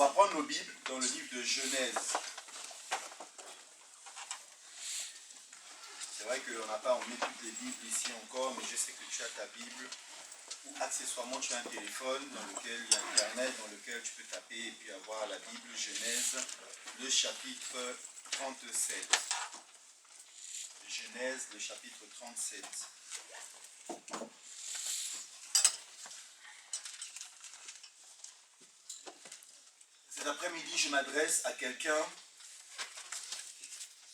va prendre nos Bibles dans le livre de Genèse. C'est vrai qu'on n'a pas emmené toutes les Bibles ici encore, mais je sais que tu as ta Bible ou accessoirement tu as un téléphone dans lequel il y a Internet, dans lequel tu peux taper et puis avoir la Bible Genèse, le chapitre 37. Genèse, le chapitre 37. Cet après-midi, je m'adresse à quelqu'un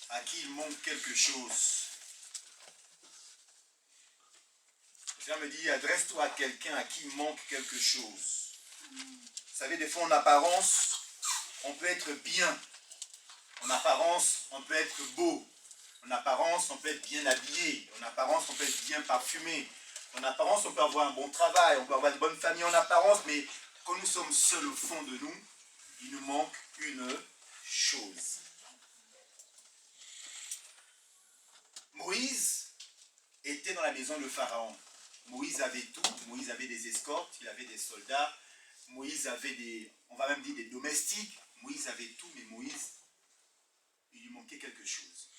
à qui il manque quelque chose. Le Seigneur me dit, adresse-toi à quelqu'un à qui il manque quelque chose. Vous savez, des fois, en apparence, on peut être bien. En apparence, on peut être beau. En apparence, on peut être bien habillé. En apparence, on peut être bien parfumé. En apparence, on peut avoir un bon travail. On peut avoir une bonne famille en apparence. Mais quand nous sommes seuls au fond de nous, il nous manque une chose. Moïse était dans la maison de Pharaon. Moïse avait tout. Moïse avait des escortes, il avait des soldats. Moïse avait des, on va même dire des domestiques. Moïse avait tout, mais Moïse, il lui manquait quelque chose.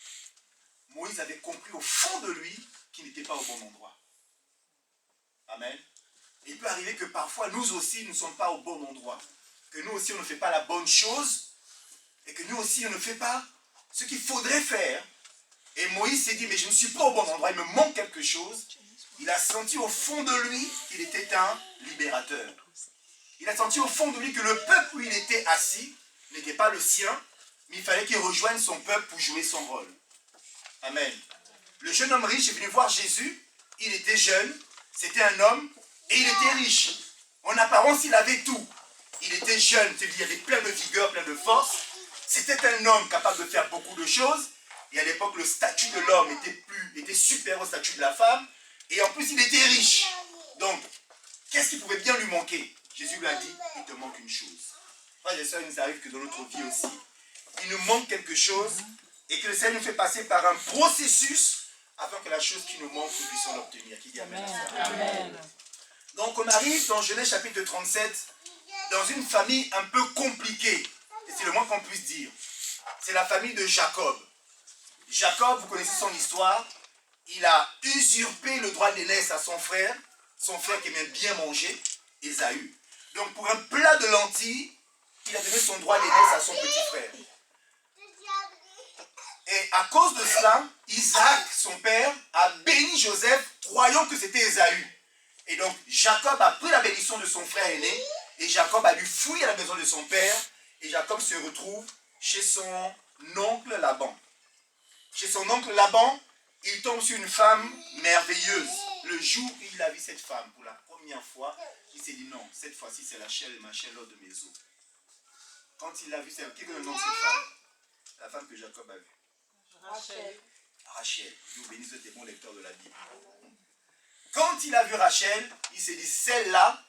Moïse avait compris au fond de lui qu'il n'était pas au bon endroit. Amen. Il peut arriver que parfois, nous aussi, nous ne sommes pas au bon endroit. Que nous aussi, on ne fait pas la bonne chose. Et que nous aussi, on ne fait pas ce qu'il faudrait faire. Et Moïse s'est dit, mais je ne suis pas au bon endroit, il me manque quelque chose. Il a senti au fond de lui qu'il était un libérateur. Il a senti au fond de lui que le peuple où il était assis n'était pas le sien, mais il fallait qu'il rejoigne son peuple pour jouer son rôle. Amen. Le jeune homme riche est venu voir Jésus. Il était jeune, c'était un homme, et il était riche. En apparence, il avait tout. Il était jeune, il avait plein de vigueur, plein de force. C'était un homme capable de faire beaucoup de choses. Et à l'époque, le statut de l'homme était supérieur au statut de la femme. Et en plus, il était riche. Donc, qu'est-ce qui pouvait bien lui manquer? Jésus lui a dit, il te manque une chose. Frères et sœurs, il nous arrive que dans notre vie aussi, il nous manque quelque chose et que le Seigneur nous fait passer par un processus afin que la chose qui nous manque, nous puissions l'obtenir. Qui dit Amen. Amen. Donc, on arrive dans Genèse chapitre 37, dans une famille un peu compliquée. Et c'est le moins qu'on puisse dire. C'est la famille de Jacob. Jacob, vous connaissez son histoire. Il a usurpé le droit d'aînesse à son frère qui aimait bien manger, Ésaü. Donc pour un plat de lentilles, il a donné son droit d'aînesse à son petit frère. Et à cause de cela, Isaac, son père, a béni Joseph, croyant que c'était Ésaü. Et donc Jacob a pris la bénédiction de son frère aîné, et Jacob a dû fuir à la maison de son père, et Jacob se retrouve chez son oncle Laban. Chez son oncle Laban, il tombe sur une femme merveilleuse. Le jour où il a vu cette femme pour la première fois, il s'est dit non, cette fois-ci c'est la chair et ma chair, l'eau de mes os. Quand il l'a vue, quel est le nom de cette femme? La femme que Jacob a vue. Rachel. Rachel. Dieu bénisse tes bons lecteurs de la Bible. Quand il a vu Rachel, il s'est dit celle-là,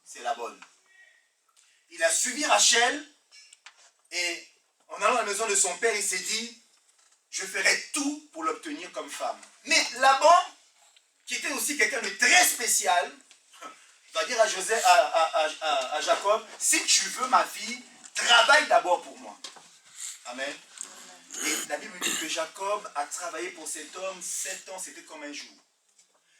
c'est la bonne. Il a suivi Rachel et en allant à la maison de son père, il s'est dit je ferai tout pour l'obtenir comme femme. Mais Laban, qui était aussi quelqu'un de très spécial, va dire à Jacob, si tu veux ma fille, travaille d'abord pour moi. Amen. Et la Bible dit que Jacob a travaillé pour cet homme 7 ans, c'était comme un jour.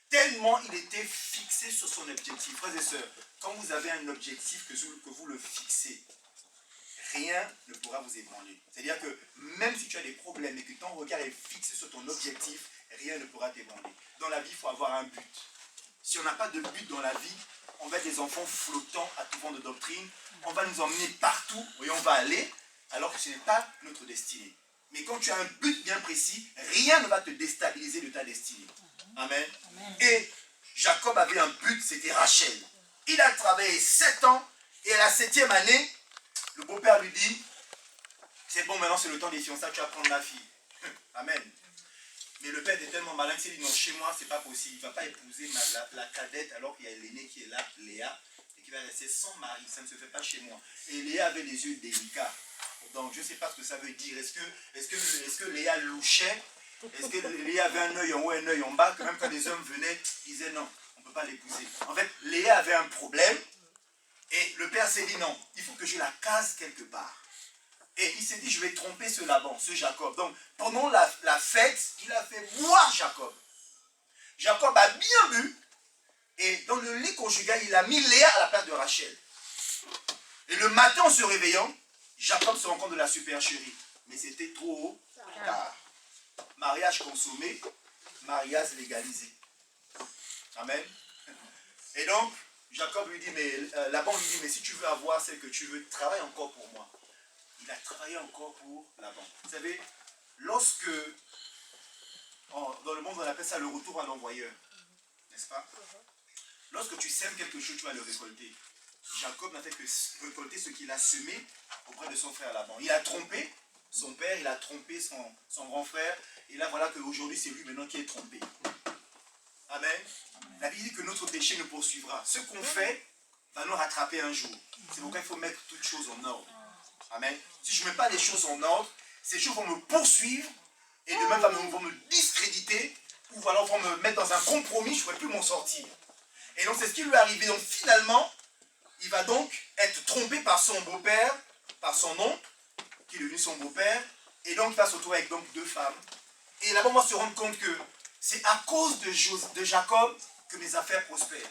Tellement il était fixé sur son objectif. Frères et sœurs, quand vous avez un objectif, que vous le fixez, rien ne pourra vous ébranler. C'est-à-dire que même si tu as des problèmes et que ton regard est fixé sur ton objectif, rien ne pourra t'ébranler. Dans la vie, il faut avoir un but. Si on n'a pas de but dans la vie, on va être des enfants flottants à tout vent de doctrine. On va nous emmener partout où on va aller, alors que ce n'est pas notre destinée. Mais quand tu as un but bien précis, rien ne va te déstabiliser de ta destinée. Amen. Amen. Et Jacob avait un but, c'était Rachel. Il a travaillé 7 ans et à la 7e année, le beau-père lui dit, c'est bon, maintenant c'est le temps des fiançailles, tu vas prendre ma fille. Amen. Mais le père était tellement malin qu'il s'est dit, non, chez moi, c'est pas possible. Il ne va pas épouser la cadette alors qu'il y a l'aînée qui est là, Léa, et qui va rester sans mari. Ça ne se fait pas chez moi. Et Léa avait les yeux délicats. Donc, je ne sais pas ce que ça veut dire. Est-ce que Léa louchait? Est-ce que Léa avait un œil en haut et un œil en bas? Que même quand des hommes venaient, ils disaient non, on ne peut pas l'épouser. En fait, Léa avait un problème. Et le père s'est dit non, il faut faut que je la case quelque part. Et il s'est dit, je vais tromper ce Laban, ce Jacob. Donc, pendant la fête, il a fait boire Jacob. Jacob a bien bu. Et dans le lit conjugal, il a mis Léa à la place de Rachel. Et le matin, en se réveillant, Jacob se rend compte de la supercherie. Mais c'était trop tard. Mariage consommé, mariage légalisé. Amen. Et donc, Jacob lui dit, mais Laban lui dit, mais si tu veux avoir celle que tu veux, travaille encore pour moi. Il a travaillé encore pour Laban. Vous savez, lorsque, dans le monde on appelle ça le retour à l'envoyeur, n'est-ce pas? Lorsque tu sèmes quelque chose, tu vas le récolter. Jacob n'a fait que récolter ce qu'il a semé auprès de son frère Laban. Il a trompé son père, il a trompé son grand frère, et là voilà qu'aujourd'hui c'est lui maintenant qui est trompé. Amen. La Bible dit que notre péché nous poursuivra. Ce qu'on fait va nous rattraper un jour. C'est pourquoi il faut mettre toutes choses en ordre. Amen. Si je ne mets pas les choses en ordre, ces choses vont me poursuivre et de même vont me discréditer ou alors vont me mettre dans un compromis, je ne pourrai plus m'en sortir. Et donc c'est ce qui lui est arrivé. Donc finalement, il va donc être trompé par son beau-père, par son oncle, qui est devenu son beau-père, et donc il va se retrouver avec donc 2 femmes. Et là-bas, on va se rendre compte que c'est à cause de Jacob que mes affaires prospèrent.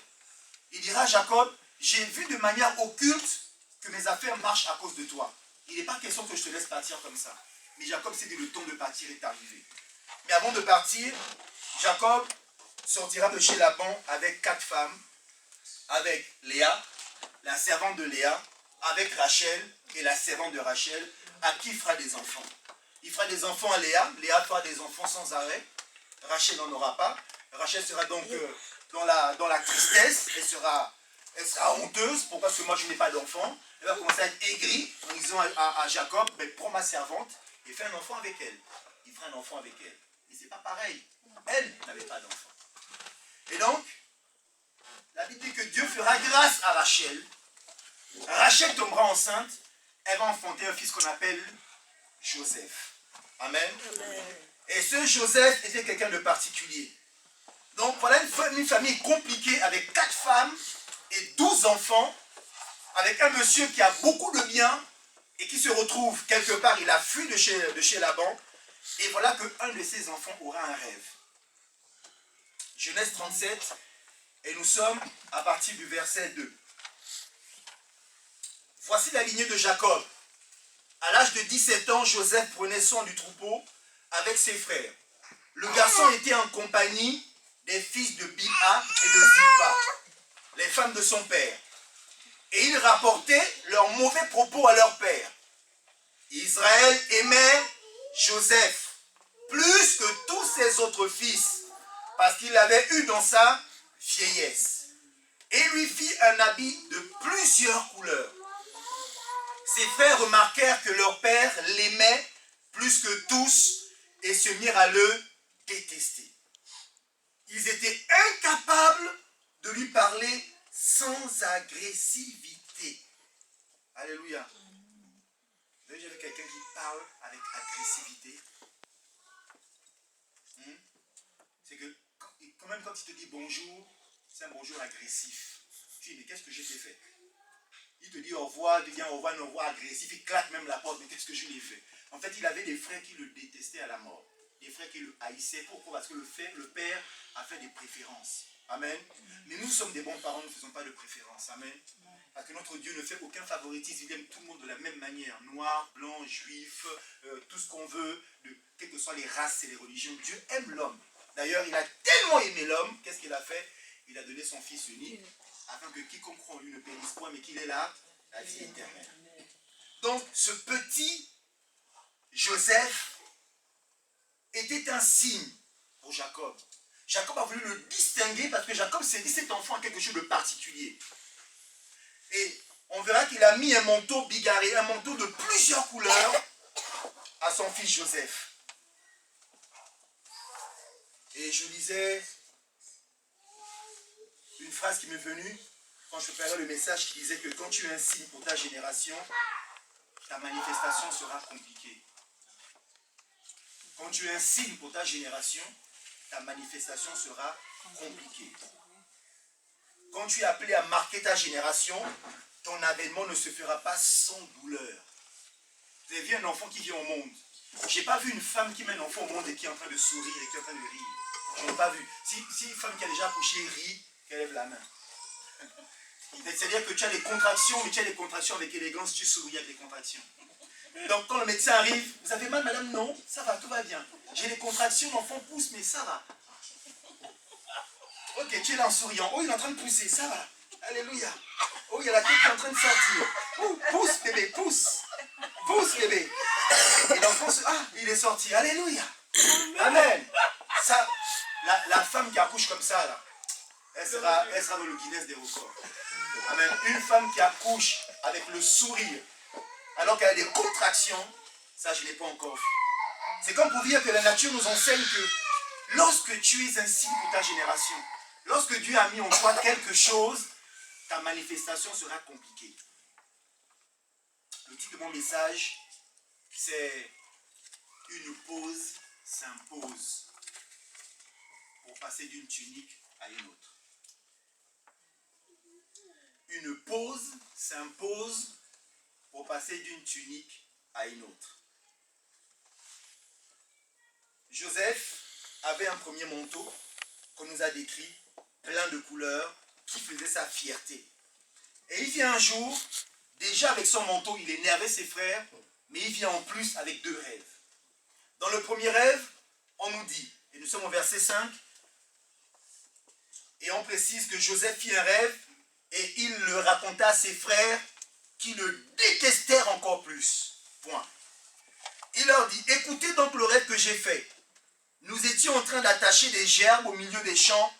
Il dira à Jacob, j'ai vu de manière occulte que mes affaires marchent à cause de toi. Il n'est pas question que je te laisse partir comme ça. Mais Jacob s'est dit, le temps de partir est arrivé. Mais avant de partir, Jacob sortira de chez Laban avec 4 femmes, avec Léa, la servante de Léa, avec Rachel et la servante de Rachel, à qui il fera des enfants. Il fera des enfants à Léa, Léa fera des enfants sans arrêt, Rachel n'en aura pas. Rachel sera donc dans la tristesse, elle sera honteuse, pourquoi? Parce que moi je n'ai pas d'enfant. Elle va commencer à être aigrie en disant à Jacob, ben, prends ma servante et fais un enfant avec elle. Il fera un enfant avec elle. Et c'est pas pareil. Elle n'avait pas d'enfant. Et donc, la Bible dit que Dieu fera grâce à Rachel. Rachel tombera enceinte. Elle va enfanter un fils qu'on appelle Joseph. Amen. Amen. Et ce Joseph était quelqu'un de particulier. Donc voilà une famille compliquée avec 4 femmes et 12 enfants, avec un monsieur qui a beaucoup de biens et qui se retrouve quelque part, il a fui de chez Laban. Et voilà qu'un de ses enfants aura un rêve. Genèse 37, et nous sommes à partir du verset 2. Voici la lignée de Jacob. À l'âge de 17 ans, Joseph prenait soin du troupeau avec ses frères. Le garçon était en compagnie des fils de Bilha et de Zilpa, les femmes de son père. Et ils rapportaient leurs mauvais propos à leur père. Israël aimait Joseph plus que tous ses autres fils, parce qu'il l'avait eu dans sa vieillesse. Et lui fit un habit de plusieurs couleurs. Ses frères remarquèrent que leur père l'aimait plus que tous et se mirent à le détester. Ils étaient incapables de lui parler sans agressivité. Alléluia. Vous avez déjà vu quelqu'un qui parle avec agressivité? C'est que quand même quand il te dit bonjour, c'est un bonjour agressif. Tu dis mais qu'est-ce que j'ai fait? Il te dit au revoir, il dit au revoir, un au revoir agressif, il claque même la porte, mais qu'est-ce que je lui ai fait? En fait, il avait des frères qui le détestaient à la mort. Des frères qui le haïssaient. Pourquoi? Parce que le père a fait des préférences. Amen. Mais nous sommes des bons parents, nous ne faisons pas de préférences. Amen. Parce que notre Dieu ne fait aucun favoritisme, il aime tout le monde de la même manière. Noir, blanc, juif, tout ce qu'on veut, quelles que soient les races et les religions. Dieu aime l'homme. D'ailleurs, il a tellement aimé l'homme, qu'est-ce qu'il a fait? Il a donné son fils unique, afin que quiconque croit en lui ne périsse point, mais qu'il ait la vie éternelle. Donc, ce petit Joseph était un signe pour Jacob. Jacob a voulu le distinguer parce que Jacob s'est dit cet enfant a quelque chose de particulier. Et on verra qu'il a mis un manteau bigarré, un manteau de plusieurs couleurs à son fils Joseph. Et je lisais une phrase qui m'est venue quand je préparais le message qui disait que quand tu es un signe pour ta génération, ta manifestation sera compliquée. Quand tu es un signe pour ta génération, ta manifestation sera compliquée. Quand tu es appelé à marquer ta génération, ton avènement ne se fera pas sans douleur. Vous avez vu un enfant qui vient au monde. Je n'ai pas vu une femme qui met un enfant au monde et qui est en train de sourire et qui est en train de rire. Je n'ai pas vu. Si une femme qui a déjà accouché rit, qu'elle lève la main. C'est-à-dire que tu as des contractions, mais tu as des contractions avec élégance, tu souris avec des contractions. Donc quand le médecin arrive, vous avez mal madame? Non, ça va, tout va bien. J'ai des contractions, l'enfant pousse, mais ça va. Ok, tu es là en souriant. Oh, il est en train de pousser, ça va. Alléluia. Oh, il y a la tête qui est en train de sortir. Oh, pousse bébé, pousse. Pousse bébé. Et l'enfant se... Ah, il est sorti. Alléluia. Amen. Ça, la femme qui accouche comme ça, là, elle sera dans le Guinness des records. Amen. Une femme qui accouche avec le sourire, alors qu'elle a des contractions, ça je ne l'ai pas encore vu. C'est comme pour dire que la nature nous enseigne que lorsque tu es un signe pour ta génération, lorsque Dieu a mis en toi quelque chose, ta manifestation sera compliquée. Le titre de mon message, c'est « Une pause s'impose pour passer d'une tunique à une autre ». Une pause s'impose pour passer d'une tunique à une autre. Joseph avait un premier manteau qu'on nous a décrit, plein de couleurs, qui faisait sa fierté. Et il vient un jour, déjà avec son manteau, il énervait ses frères, mais il vient en plus avec 2 rêves. Dans le premier rêve, on nous dit, et nous sommes au verset 5, et on précise que Joseph fit un rêve, et il le raconta à ses frères, qui le détestèrent encore plus. Point. Il leur dit, écoutez donc le rêve que j'ai fait. Nous étions en train d'attacher des gerbes au milieu des champs,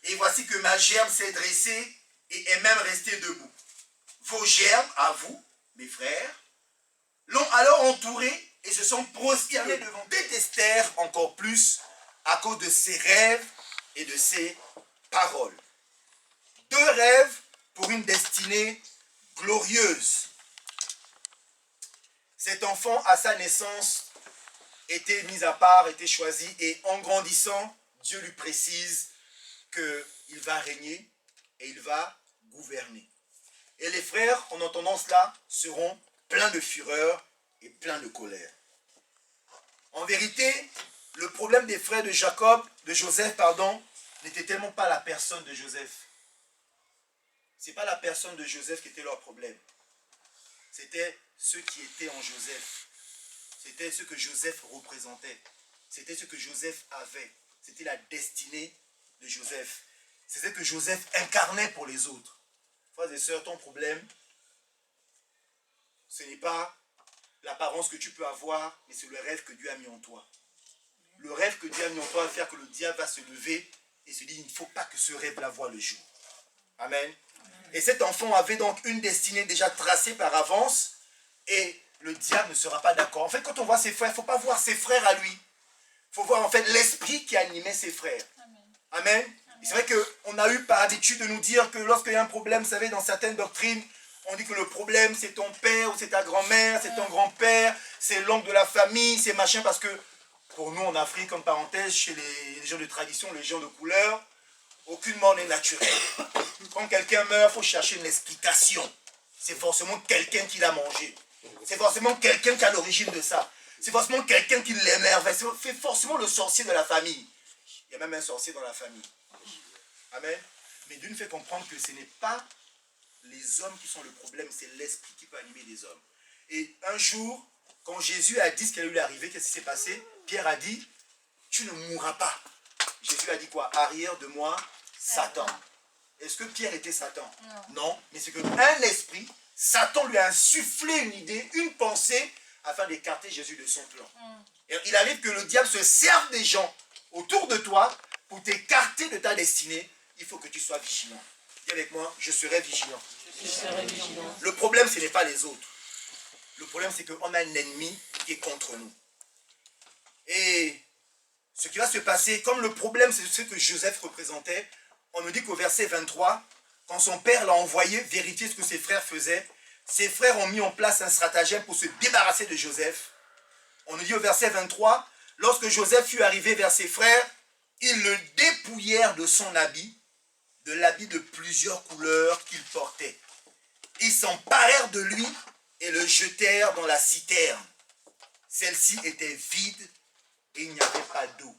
et voici que ma gerbe s'est dressée et est même restée debout. Vos gerbes, à vous, mes frères, l'ont alors entouré et se sont prosternés devant. Détestèrent encore plus à cause de ses rêves et de ses paroles. 2 rêves pour une destinée glorieuse. Cet enfant, à sa naissance, était mis à part, était choisi, et en grandissant, Dieu lui précise qu'il va régner et il va gouverner. Et les frères, en entendant cela, seront pleins de fureur et pleins de colère. En vérité, le problème des frères de Joseph, n'était tellement pas la personne de Joseph. Ce n'est pas la personne de Joseph qui était leur problème. C'était ceux qui étaient en Joseph. C'était ce que Joseph représentait. C'était ce que Joseph avait. C'était la destinée de Joseph. C'est ce que Joseph incarnait pour les autres. Frères et sœurs, ton problème, ce n'est pas l'apparence que tu peux avoir, mais c'est le rêve que Dieu a mis en toi. Le rêve que Dieu a mis en toi va faire que le diable va se lever et se dire, il ne faut pas que ce rêve-là voie le jour. Amen. Et cet enfant avait donc une destinée déjà tracée par avance, et le diable ne sera pas d'accord. En fait, quand on voit ses frères, il ne faut pas voir ses frères à lui. Il faut voir en fait l'esprit qui animait ses frères. Amen. C'est vrai qu'on a eu par habitude de nous dire que lorsqu'il y a un problème, vous savez, dans certaines doctrines, on dit que le problème c'est ton père ou c'est ta grand-mère, c'est ton grand-père, c'est l'oncle de la famille, c'est machin, parce que pour nous en Afrique, en parenthèse, chez les gens de tradition, les gens de couleur, aucune mort n'est naturelle. Quand quelqu'un meurt, il faut chercher une explication. C'est forcément quelqu'un qui l'a mangé. C'est forcément quelqu'un qui a l'origine de ça. C'est forcément quelqu'un qui l'émerveille. C'est forcément le sorcier de la famille. Il y a même un sorcier dans la famille. Amen. Mais Dieu nous fait comprendre que ce n'est pas les hommes qui sont le problème, c'est l'esprit qui peut animer les hommes. Et un jour, quand Jésus a dit ce qui allait lui arriver, qu'est-ce qui s'est passé? Pierre a dit, tu ne mourras pas. Jésus a dit quoi? Arrière de moi, Satan. Est-ce que Pierre était Satan? Non, mais c'est qu'un esprit, Satan lui a insufflé une idée, une pensée, afin d'écarter Jésus de son plan. Et il arrive que le diable se serve des gens autour de toi pour t'écarter de ta destinée. Il faut que tu sois vigilant. Dis avec moi, je serai vigilant. Je serai vigilant. Le problème, ce n'est pas les autres. Le problème, c'est qu'on a un ennemi qui est contre nous. Et ce qui va se passer, comme le problème, c'est ce que Joseph représentait, on nous dit qu'au verset 23, quand son père l'a envoyé vérifier ce que ses frères faisaient, ses frères ont mis en place un stratagème pour se débarrasser de Joseph. On nous dit au verset 23, lorsque Joseph fut arrivé vers ses frères, ils le dépouillèrent de son habit, de l'habit de plusieurs couleurs qu'il portait. Ils s'emparèrent de lui et le jetèrent dans la citerne. Celle-ci était vide et il n'y avait pas d'eau.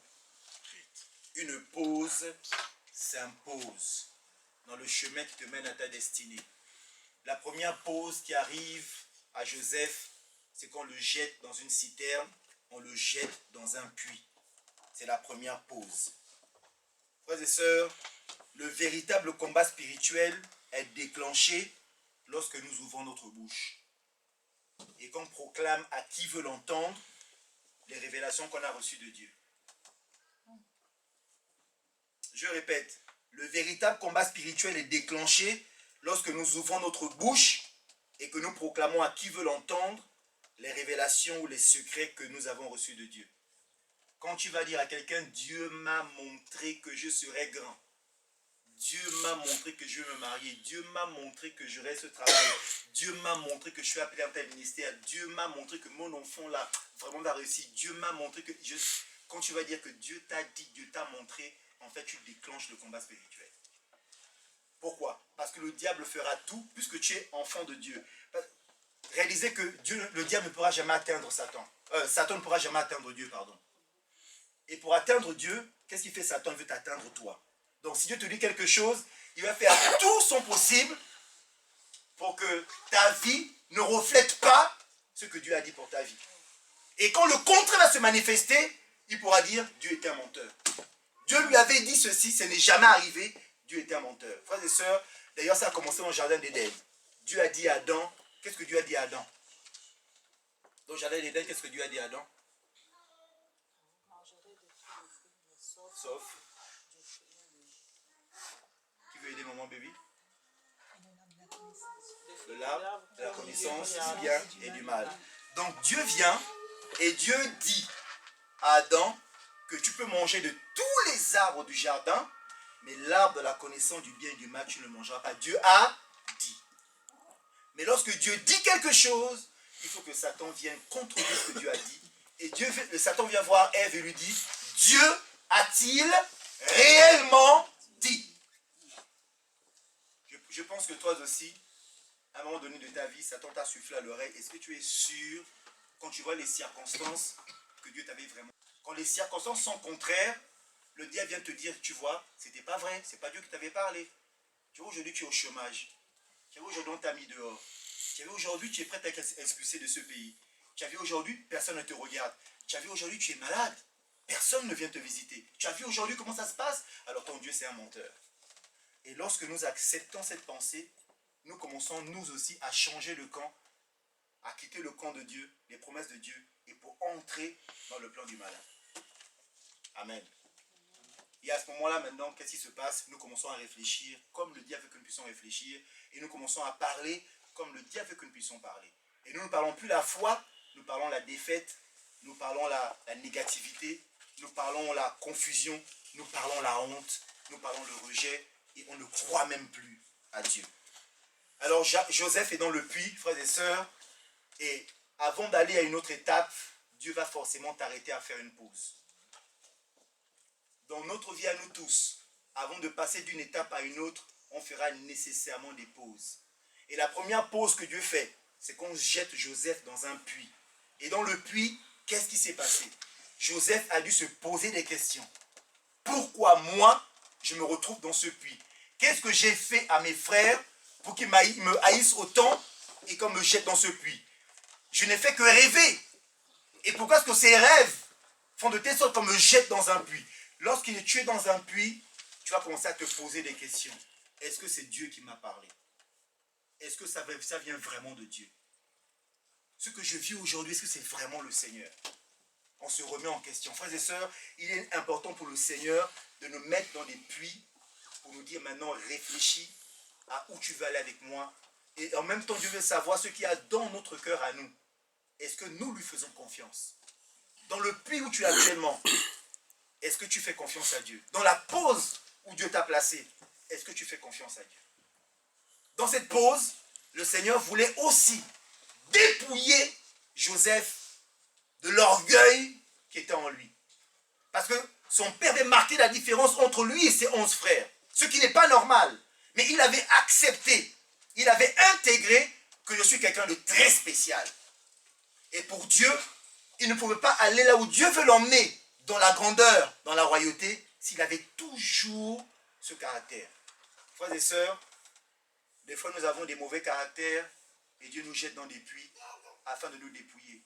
Une pause s'impose dans le chemin qui te mène à ta destinée. La première pause qui arrive à Joseph, c'est qu'on le jette dans une citerne, on le jette dans un puits. C'est la première pause. Frères et sœurs, le véritable combat spirituel est déclenché lorsque nous ouvrons notre bouche et qu'on proclame à qui veut l'entendre les révélations qu'on a reçues de Dieu. Je répète, le véritable combat spirituel est déclenché lorsque nous ouvrons notre bouche et que nous proclamons à qui veut l'entendre les révélations ou les secrets que nous avons reçus de Dieu. Quand tu vas dire à quelqu'un, Dieu m'a montré que je serai grand. Dieu m'a montré que je vais me marier. Dieu m'a montré que j'aurai ce travail. Dieu m'a montré que je suis appelé à tel ministère. Dieu m'a montré que mon enfant là, vraiment va réussir. Dieu m'a montré que... Quand tu vas dire que Dieu t'a dit, Dieu t'a montré, en fait, tu déclenches le combat spirituel. Pourquoi? Parce que le diable fera tout, puisque tu es enfant de Dieu. Réalisez que le diable ne pourra jamais atteindre Satan. Satan ne pourra jamais atteindre Dieu, pardon. Et pour atteindre Dieu, qu'est-ce qu'il fait Satan? Il veut t'atteindre toi. Donc si Dieu te dit quelque chose, il va faire tout son possible pour que ta vie ne reflète pas ce que Dieu a dit pour ta vie. Et quand le contraire va se manifester, il pourra dire Dieu était un menteur. Dieu lui avait dit ceci, ce n'est jamais arrivé, Dieu était un menteur. Frères et sœurs, d'ailleurs ça a commencé dans le jardin d'Éden. Dieu a dit à Adam, qu'est-ce que Dieu a dit à Adam? Dans le jardin d'Éden, qu'est-ce que Dieu a dit à Adam? Sauf. Qui veut aider maman baby? De l'arbre, de la connaissance du bien et du mal. Donc Dieu vient et Dieu dit à Adam que tu peux manger de tous les arbres du jardin, mais l'arbre de la connaissance du bien et du mal, tu ne le mangeras pas. Dieu a dit. Mais lorsque Dieu dit quelque chose, il faut que Satan vienne contredire ce que Dieu a dit. Et Satan vient voir Ève et lui dit, Dieu a-t-il réellement dit? Je pense que toi aussi, à un moment donné de ta vie, Satan t'a soufflé à l'oreille. Est-ce que tu es sûr, quand tu vois les circonstances, que Dieu t'avait vraiment... Quand les circonstances sont contraires, le diable vient te dire, tu vois, c'était pas vrai, c'est pas Dieu qui t'avait parlé. Tu vois, aujourd'hui, tu es au chômage. Tu vois, aujourd'hui, on t'a mis dehors. Tu vois, aujourd'hui, tu es prêt à être expulsé de ce pays. Tu as vu aujourd'hui, personne ne te regarde. Tu as vu aujourd'hui, tu es malade. Personne ne vient te visiter. Tu as vu aujourd'hui comment ça se passe? Alors ton Dieu, c'est un menteur. Et lorsque nous acceptons cette pensée, nous commençons nous aussi à changer le camp, à quitter le camp de Dieu, les promesses de Dieu, et pour entrer dans le plan du malin. Amen. Et à ce moment-là, maintenant, qu'est-ce qui se passe? Nous commençons à réfléchir comme le diable veut que nous puissions réfléchir, et nous commençons à parler comme le diable veut que nous puissions parler. Et nous ne parlons plus la foi, nous parlons la défaite, nous parlons la négativité, nous parlons la confusion, nous parlons la honte, nous parlons le rejet, et on ne croit même plus à Dieu. Alors Joseph est dans le puits, frères et sœurs, et avant d'aller à une autre étape, Dieu va forcément t'arrêter à faire une pause. Dans notre vie à nous tous, avant de passer d'une étape à une autre, on fera nécessairement des pauses. Et la première pause que Dieu fait, c'est qu'on jette Joseph dans un puits. Et dans le puits, qu'est-ce qui s'est passé? Joseph a dû se poser des questions. Pourquoi moi, je me retrouve dans ce puits? Qu'est-ce que j'ai fait à mes frères pour qu'ils me haïssent autant et qu'on me jette dans ce puits? Je n'ai fait que rêver. Et pourquoi est-ce que ces rêves font de telle sorte qu'on me jette dans un puits? Lorsqu'il est tué dans un puits, tu vas commencer à te poser des questions. Est-ce que c'est Dieu qui m'a parlé? Est-ce que ça vient vraiment de Dieu? Ce que je vis aujourd'hui, est-ce que c'est vraiment le Seigneur? On se remet en question. Frères et sœurs, il est important pour le Seigneur de nous mettre dans des puits pour nous dire maintenant, réfléchis à où tu veux aller avec moi. Et en même temps, Dieu veut savoir ce qu'il y a dans notre cœur à nous. Est-ce que nous lui faisons confiance? Dans le puits où tu es actuellement, est-ce que tu fais confiance à Dieu? Dans la pause où Dieu t'a placé, est-ce que tu fais confiance à Dieu? Dans cette pause, le Seigneur voulait aussi dépouiller Joseph de l'orgueil qui était en lui. Parce que son père avait marqué la différence entre lui et ses 11 frères. Ce qui n'est pas normal. Mais il avait accepté il avait intégré que je suis quelqu'un de très spécial. Et pour Dieu, il ne pouvait pas aller là où Dieu veut l'emmener, dans la grandeur, dans la royauté, s'il avait toujours ce caractère. Frères et sœurs, des fois nous avons des mauvais caractères et Dieu nous jette dans des puits afin de nous dépouiller.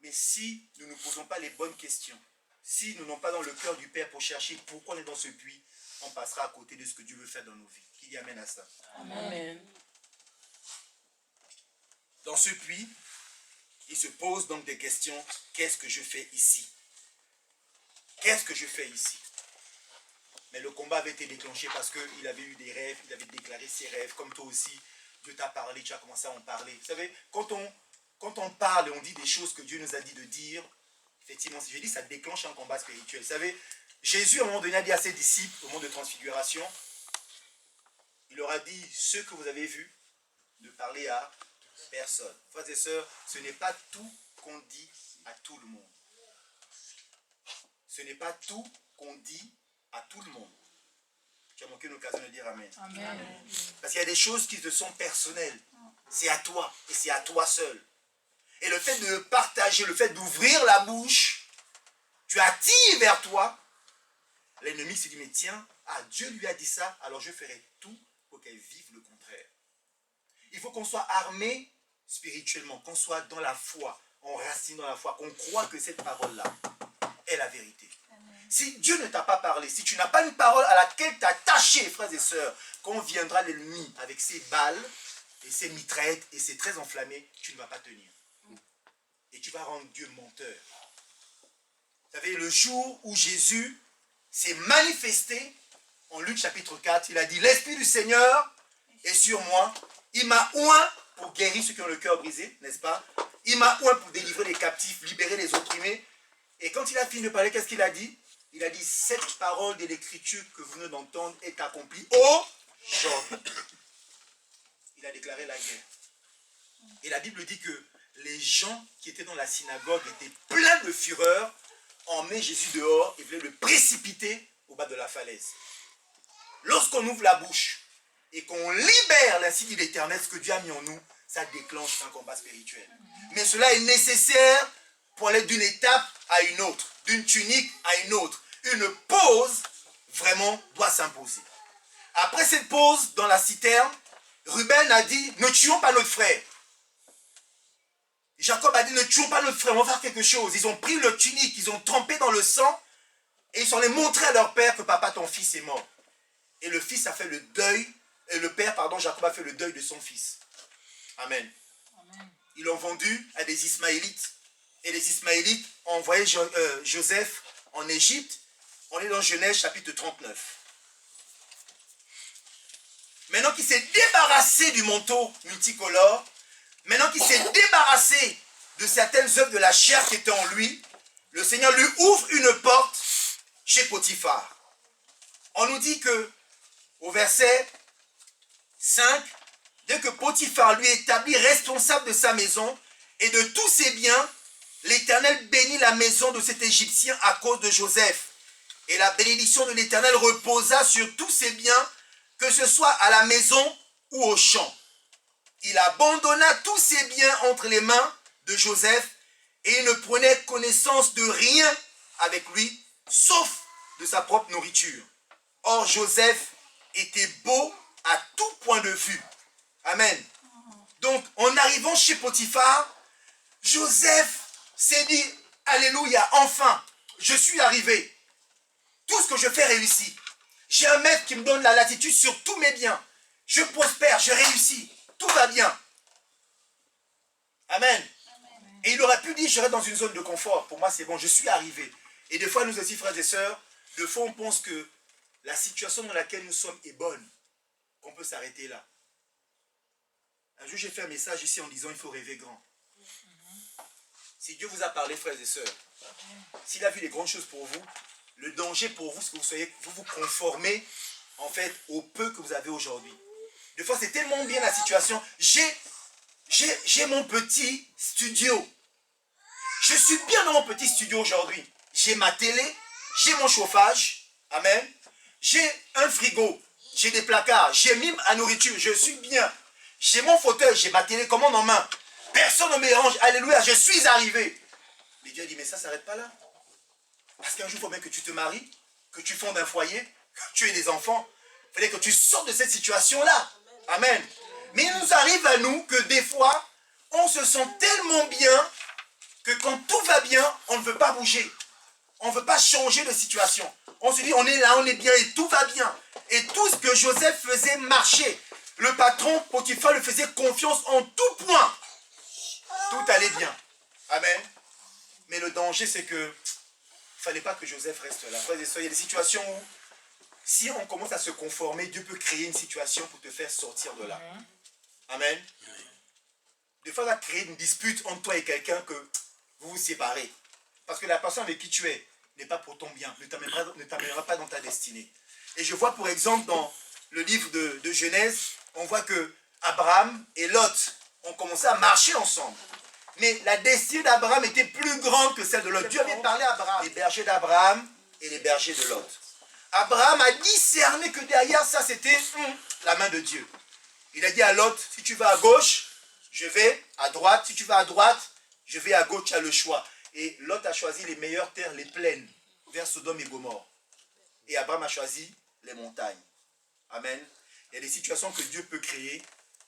Mais si nous ne posons pas les bonnes questions, si nous n'avons pas dans le cœur du Père pour chercher pourquoi on est dans ce puits, on passera à côté de ce que Dieu veut faire dans nos vies. Qui dit amen à ça? Amen. Dans ce puits, il se pose donc des questions. Qu'est-ce que je fais ici? Qu'est-ce que je fais ici? Mais le combat avait été déclenché parce qu'il avait eu des rêves, il avait déclaré ses rêves, comme toi aussi. Dieu t'a parlé, tu as commencé à en parler. Vous savez, quand on parle et on dit des choses que Dieu nous a dit de dire, effectivement, si je dis, ça déclenche un combat spirituel. Vous savez, Jésus, à un moment donné, a dit à ses disciples, au moment de transfiguration, il leur a dit, ce que vous avez vu, ne parlez à personne. Frères et sœurs, ce n'est pas tout qu'on dit à tout le monde. Ce n'est pas tout qu'on dit à tout le monde. Tu as manqué une occasion de dire amen. Amen. Parce qu'il y a des choses qui te sont personnelles. C'est à toi et c'est à toi seul. Et le fait de partager, le fait d'ouvrir la bouche, tu attires vers toi. L'ennemi se dit, mais tiens, Dieu lui a dit ça, alors je ferai tout pour qu'elle vive le contraire. Il faut qu'on soit armé spirituellement, qu'on soit dans la foi, enraciné dans la foi, qu'on croit que cette parole-là est la vérité. Si Dieu ne t'a pas parlé, si tu n'as pas une parole à laquelle t'attacher, frères et sœurs, quand viendra l'ennemi avec ses balles et ses mitraillettes et ses traits enflammés, tu ne vas pas tenir. Et tu vas rendre Dieu menteur. Vous savez, le jour où Jésus s'est manifesté, en Luc chapitre 4, il a dit, l'Esprit du Seigneur est sur moi. Il m'a oint pour guérir ceux qui ont le cœur brisé, n'est-ce pas? Il m'a oint pour délivrer les captifs, libérer les opprimés. Et quand il a fini de parler, qu'est-ce qu'il a dit? Il a dit, cette parole de l'écriture que vous venez d'entendre est accomplie aujourd'hui. Il a déclaré la guerre. Et la Bible dit que les gens qui étaient dans la synagogue étaient pleins de fureur, emmenaient Jésus dehors et voulaient le précipiter au bas de la falaise. Lorsqu'on ouvre la bouche et qu'on libère l'ainsi dit l'Éternel, ce que Dieu a mis en nous, ça déclenche un combat spirituel. Mais cela est nécessaire pour aller d'une étape à une autre, d'une tunique à une autre. Une pause, vraiment, doit s'imposer. Après cette pause, dans la citerne, Ruben a dit, ne tuons pas notre frère. Jacob a dit, ne tuons pas notre frère, on va faire quelque chose. Ils ont pris le tunique, ils ont trempé dans le sang, et ils sont allés montrer à leur père que papa, ton fils est mort. Et le fils a fait le deuil, et le père, pardon, Jacob a fait le deuil de son fils. Amen. Amen. Ils l'ont vendu à des Ismaélites. Et les Ismaélites ont envoyé Joseph en Égypte. On est dans Genèse chapitre 39. Maintenant qu'il s'est débarrassé du manteau multicolore, maintenant qu'il s'est débarrassé de certaines œuvres de la chair qui étaient en lui, le Seigneur lui ouvre une porte chez Potiphar. On nous dit que au verset 5, dès que Potiphar lui établit responsable de sa maison et de tous ses biens, l'Éternel bénit la maison de cet Égyptien à cause de Joseph. Et la bénédiction de l'Éternel reposa sur tous ses biens, que ce soit à la maison ou au champ. Il abandonna tous ses biens entre les mains de Joseph et il ne prenait connaissance de rien avec lui, sauf de sa propre nourriture. Or, Joseph était beau à tout point de vue. Amen. Donc, en arrivant chez Potiphar, Joseph s'est dit, alléluia, enfin, je suis arrivé. Tout ce que je fais réussit. J'ai un maître qui me donne la latitude sur tous mes biens. Je prospère, je réussis. Tout va bien. Amen. Et il aurait pu dire, je reste dans une zone de confort. Pour moi, c'est bon, je suis arrivé. Et des fois, nous aussi, frères et sœurs, des fois, on pense que la situation dans laquelle nous sommes est bonne. Qu'on peut s'arrêter là. Un jour, j'ai fait un message ici en disant, il faut rêver grand. Si Dieu vous a parlé, frères et sœurs, s'il a vu les grandes choses pour vous, le danger pour vous, c'est que vous vous conformez en fait au peu que vous avez aujourd'hui. Des fois, c'est tellement bien la situation. J'ai mon petit studio. Je suis bien dans mon petit studio aujourd'hui. J'ai ma télé, j'ai mon chauffage. Amen. J'ai un frigo, j'ai des placards, j'ai mis ma nourriture, je suis bien. J'ai mon fauteuil, j'ai ma télécommande en main. Personne ne me dérange. Alléluia, je suis arrivé. Mais Dieu dit, mais ça ne s'arrête pas là. Parce qu'un jour, il faut bien que tu te maries, que tu fondes un foyer, que tu aies des enfants. Il fallait que tu sortes de cette situation-là. Amen. Mais il nous arrive à nous que des fois, on se sent tellement bien que quand tout va bien, on ne veut pas bouger. On ne veut pas changer de situation. On se dit, on est là, on est bien et tout va bien. Et tout ce que Joseph faisait marchait. Le patron, Potiphar, lui faisait confiance en tout point. Tout allait bien. Amen. Mais le danger, c'est que il ne fallait pas que Joseph reste là. Frères et sœurs, il y a des situations où, si on commence à se conformer, Dieu peut créer une situation pour te faire sortir de là. Amen. Des fois, il va créer une dispute entre toi et quelqu'un que vous vous séparez. Parce que la personne avec qui tu es n'est pas pour ton bien, ne t'amènera pas dans ta destinée. Et je vois, pour exemple, dans le livre de Genèse, on voit que Abraham et Lot ont commencé à marcher ensemble. Mais la destinée d'Abraham était plus grande que celle de Lot. Dieu avait parlé à Abraham, les bergers d'Abraham et les bergers de Lot. Abraham a discerné que derrière ça, c'était la main de Dieu. Il a dit à Lot, si tu vas à gauche, je vais à droite. Si tu vas à droite, je vais à gauche, tu as le choix. Et Lot a choisi les meilleures terres, les plaines, vers Sodome et Gomorrhe. Et Abraham a choisi les montagnes. Amen. Il y a des situations que Dieu peut créer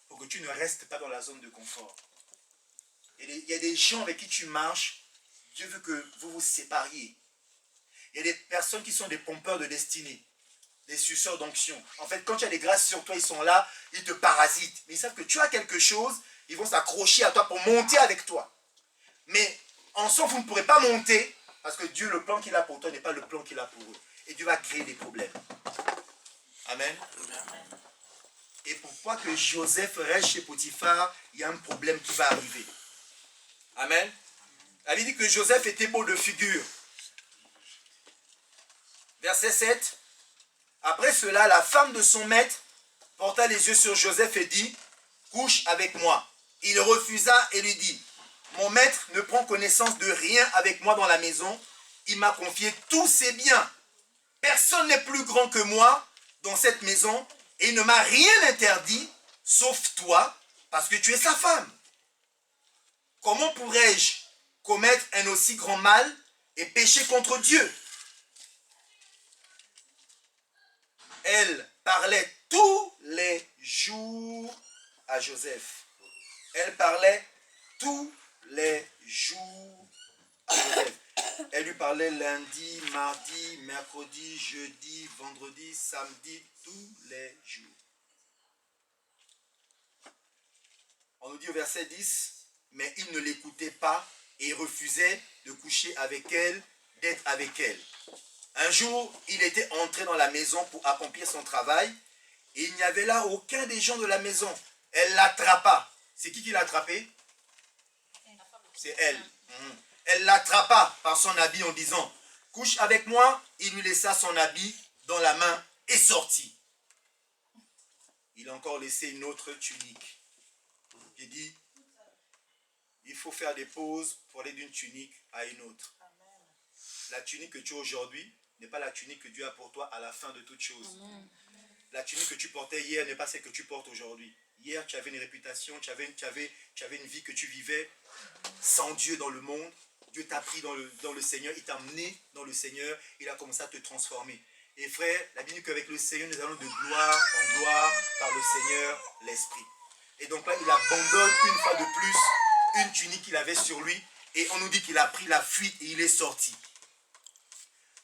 pour que tu ne restes pas dans la zone de confort. Il y a des gens avec qui tu marches, Dieu veut que vous vous sépariez. Il y a des personnes qui sont des pompeurs de destinée, des suceurs d'onction. En fait, quand tu as des grâces sur toi, ils sont là, ils te parasitent. Mais ils savent que tu as quelque chose, ils vont s'accrocher à toi pour monter avec toi. Mais ensemble, vous ne pourrez pas monter parce que Dieu, le plan qu'il a pour toi n'est pas le plan qu'il a pour eux. Et Dieu va créer des problèmes. Amen. Et pourquoi que Joseph reste chez Potiphar, il y a un problème qui va arriver. Amen. Elle dit que Joseph était beau de figure. Verset 7. Après cela, la femme de son maître porta les yeux sur Joseph et dit, couche avec moi. Il refusa et lui dit, mon maître ne prend connaissance de rien avec moi dans la maison. Il m'a confié tous ses biens. Personne n'est plus grand que moi dans cette maison et il ne m'a rien interdit, sauf toi, parce que tu es sa femme. Comment pourrais-je commettre un aussi grand mal et pécher contre Dieu? Elle parlait tous les jours à Joseph. Elle parlait tous les jours à Joseph. Elle lui parlait lundi, mardi, mercredi, jeudi, vendredi, samedi, tous les jours. On nous dit au verset 10, mais il ne l'écoutait pas et refusait de coucher avec elle, d'être avec elle. Un jour, il était entré dans la maison pour accomplir son travail et il n'y avait là aucun des gens de la maison. Elle l'attrapa. C'est qui l'a attrapé? C'est elle. Elle l'attrapa par son habit en disant, couche avec moi. Il lui laissa son habit dans la main et sortit. Il a encore laissé une autre tunique. J'ai dit, il faut faire des pauses pour aller d'une tunique à une autre. La tunique que tu as aujourd'hui n'est pas la tunique que Dieu a pour toi à la fin de toute chose. La tunique que tu portais hier n'est pas celle que tu portes aujourd'hui. Hier, tu avais une réputation, tu avais une vie que tu vivais sans Dieu dans le monde. Dieu t'a pris dans le Seigneur, il t'a amené dans le Seigneur, il a commencé à te transformer. Et frère, la Bible dit qu'avec le Seigneur, nous allons de gloire en gloire par le Seigneur, l'Esprit. Et donc là, il abandonne une fois de plus une tunique qu'il avait sur lui. Et on nous dit qu'il a pris la fuite et il est sorti.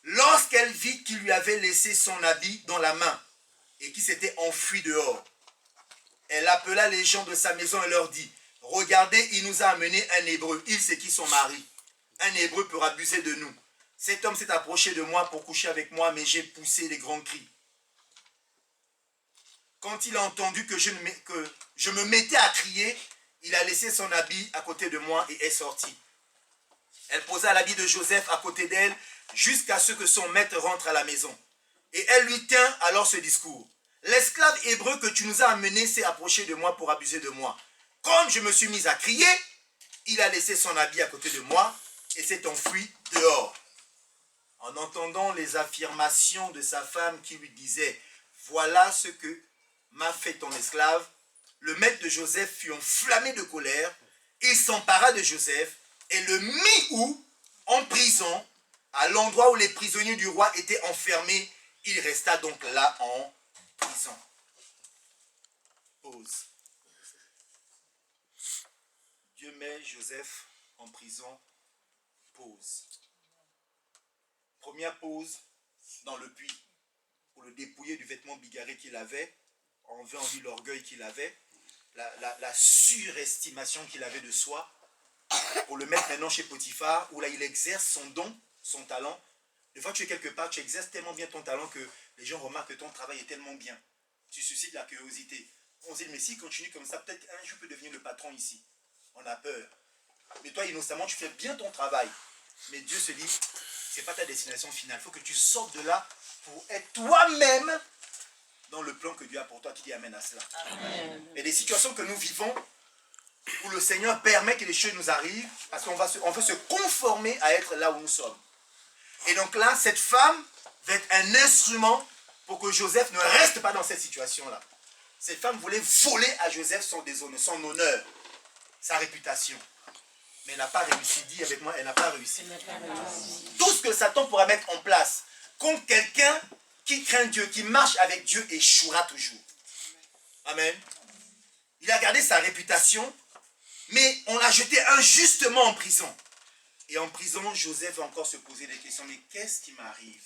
Lorsqu'elle vit qu'il lui avait laissé son habit dans la main et qu'il s'était enfui dehors, elle appela les gens de sa maison et leur dit, regardez, il nous a amené un Hébreu, il c'est qui son mari. Un Hébreu peut abuser de nous. Cet homme s'est approché de moi pour coucher avec moi, mais j'ai poussé des grands cris. Quand il a entendu que je me mettais à crier, il a laissé son habit à côté de moi et est sorti. Elle posa l'habit de Joseph à côté d'elle jusqu'à ce que son maître rentre à la maison. Et elle lui tint alors ce discours. L'esclave hébreu que tu nous as amené s'est approché de moi pour abuser de moi. Comme je me suis mis à crier, il a laissé son habit à côté de moi et s'est enfui dehors. En entendant les affirmations de sa femme qui lui disait, voilà ce que m'a fait ton esclave, le maître de Joseph fut enflammé de colère, il s'empara de Joseph et le mit où? En prison, à l'endroit où les prisonniers du roi étaient enfermés. Il resta donc là en prison. Pause. Dieu met Joseph en prison. Pause. Première pause dans le puits pour le dépouiller du vêtement bigarré qu'il avait, enlever en lui l'orgueil qu'il avait, la surestimation qu'il avait de soi, pour le mettre maintenant chez Potiphar, où là il exerce son don, son talent. Des fois tu es quelque part, tu exerces tellement bien ton talent que les gens remarquent que ton travail est tellement bien. Tu suscites la curiosité. On se dit, mais s'il continue comme ça, peut-être un jour je peux devenir le patron ici. On a peur. Mais toi, innocemment, tu fais bien ton travail. Mais Dieu se dit, ce n'est pas ta destination finale. Il faut que tu sortes de là pour être toi-même dans le plan que Dieu a pour toi. Qui dit amen à cela. Amen. Et des situations que nous vivons, où le Seigneur permet que les choses nous arrivent, parce qu'on veut se conformer à être là où nous sommes. Et donc là, cette femme va être un instrument pour que Joseph ne reste pas dans cette situation-là. Cette femme voulait voler à Joseph son déshonneur, son honneur, sa réputation. Mais elle n'a pas réussi. Dis avec moi, elle n'a pas réussi. Tout ce que Satan pourra mettre en place contre quelqu'un qui craint Dieu, qui marche avec Dieu, échouera toujours. Amen. Il a gardé sa réputation, mais on l'a jeté injustement en prison. Et en prison, Joseph va encore se poser des questions. Mais qu'est-ce qui m'arrive?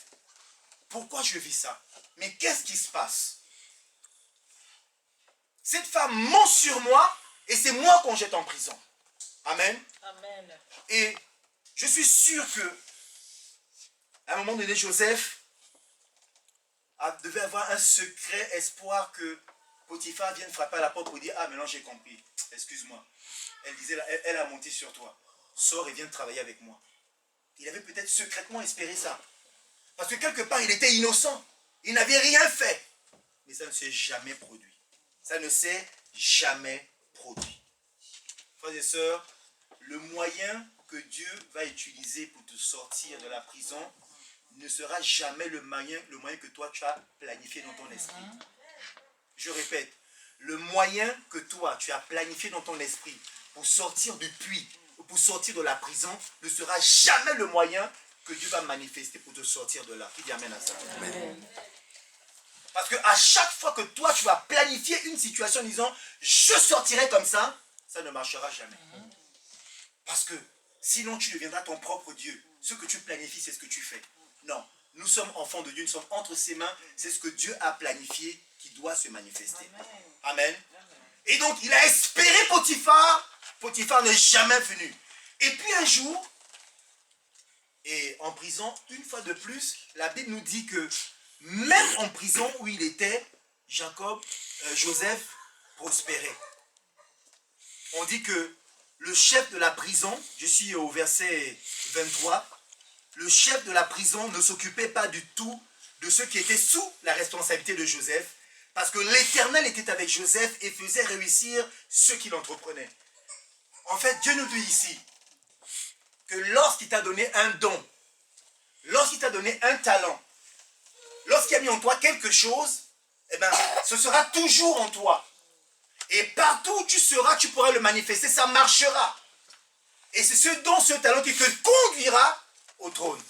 Pourquoi je vis ça? Mais qu'est-ce qui se passe? Cette femme ment sur moi et c'est moi qu'on jette en prison. Amen. Amen. Et je suis sûr que à un moment donné, Joseph devait avoir un secret espoir que Potiphar vienne frapper à la porte pour dire, ah maintenant j'ai compris, excuse-moi. Elle disait, elle a menti sur toi. Sors et viens travailler avec moi. Il avait peut-être secrètement espéré ça. Parce que quelque part, il était innocent. Il n'avait rien fait. Mais ça ne s'est jamais produit. Ça ne s'est jamais produit. Frères et sœurs, le moyen que Dieu va utiliser pour te sortir de la prison ne sera jamais le moyen que toi tu as planifié dans ton esprit. Je répète, le moyen que toi tu as planifié dans ton esprit pour sortir du puits, pour sortir de la prison, ne sera jamais le moyen que Dieu va manifester pour te sortir de là. Qui dit amen à ça? Amen. Parce qu'à chaque fois que toi tu vas planifier une situation en disant je sortirai comme ça, ça ne marchera jamais. Parce que sinon tu deviendras ton propre Dieu. Ce que tu planifies, c'est ce que tu fais. Non, nous sommes enfants de Dieu, nous sommes entre ses mains, c'est ce que Dieu a planifié qui doit se manifester. Amen. Et donc il a espéré Potiphar, Potiphar n'est jamais venu. Et puis un jour, et en prison, une fois de plus, la Bible nous dit que même en prison où il était, Joseph prospérait. On dit que le chef de la prison, je suis au verset 23, le chef de la prison ne s'occupait pas du tout de ceux qui étaient sous la responsabilité de Joseph, parce que l'Éternel était avec Joseph et faisait réussir ceux qu'il entreprenait. En fait, Dieu nous dit ici que lorsqu'il t'a donné un don, lorsqu'il t'a donné un talent, lorsqu'il a mis en toi quelque chose, eh ben, ce sera toujours en toi. Et partout où tu seras, tu pourras le manifester, ça marchera. Et c'est ce don, ce talent qui te conduira au trône.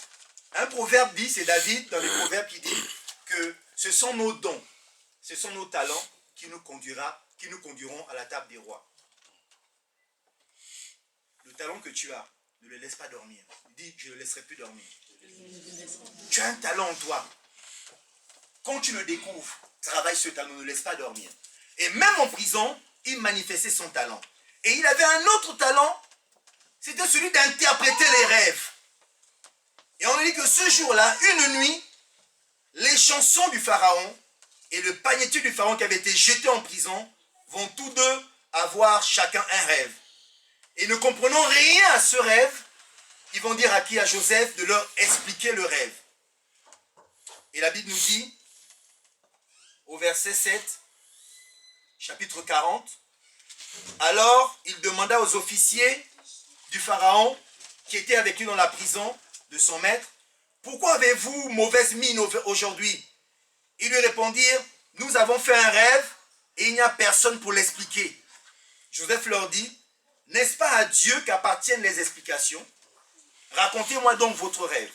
Un proverbe dit, c'est David dans les proverbes qui dit que ce sont nos dons, ce sont nos talents qui nous conduiront à la table des rois. Le talent que tu as, ne le laisse pas dormir. Dis, je ne le laisserai plus dormir. Tu as un talent en toi. Quand tu le découvres, travaille ce talent, ne le laisse pas dormir. Et même en prison, il manifestait son talent. Et il avait un autre talent, c'était celui d'interpréter les rêves. Et on dit que ce jour-là, une nuit, les chansons du pharaon et le panetier du pharaon qui avait été jeté en prison vont tous deux avoir chacun un rêve. Et ne comprenant rien à ce rêve, ils vont dire à Joseph de leur expliquer le rêve. Et la Bible nous dit, au verset 7, chapitre 40, alors il demanda aux officiers du pharaon qui étaient avec lui dans la prison de son maître, pourquoi avez-vous mauvaise mine aujourd'hui? Ils lui répondirent, nous avons fait un rêve et il n'y a personne pour l'expliquer. Joseph leur dit, n'est-ce pas à Dieu qu'appartiennent les explications? Racontez-moi donc votre rêve.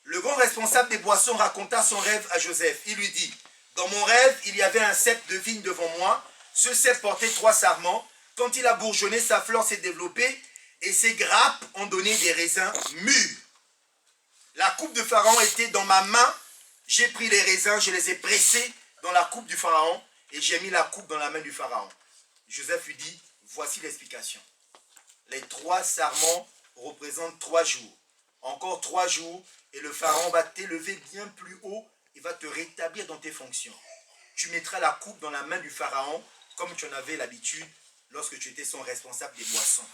Le grand responsable des boissons raconta son rêve à Joseph. Il lui dit, dans mon rêve, il y avait un cep de vigne devant moi. Ce cep portait 3 sarments. Quand il a bourgeonné, sa fleur s'est développée et ses grappes ont donné des raisins mûrs. La coupe de Pharaon était dans ma main. J'ai pris les raisins, je les ai pressés dans la coupe du Pharaon et j'ai mis la coupe dans la main du Pharaon. Joseph lui dit, voici l'explication. Les 3 sarments représentent 3 jours. Encore 3 jours et le Pharaon va t'élever bien plus haut et va te rétablir dans tes fonctions. Tu mettras la coupe dans la main du Pharaon comme tu en avais l'habitude lorsque tu étais son responsable des boissons.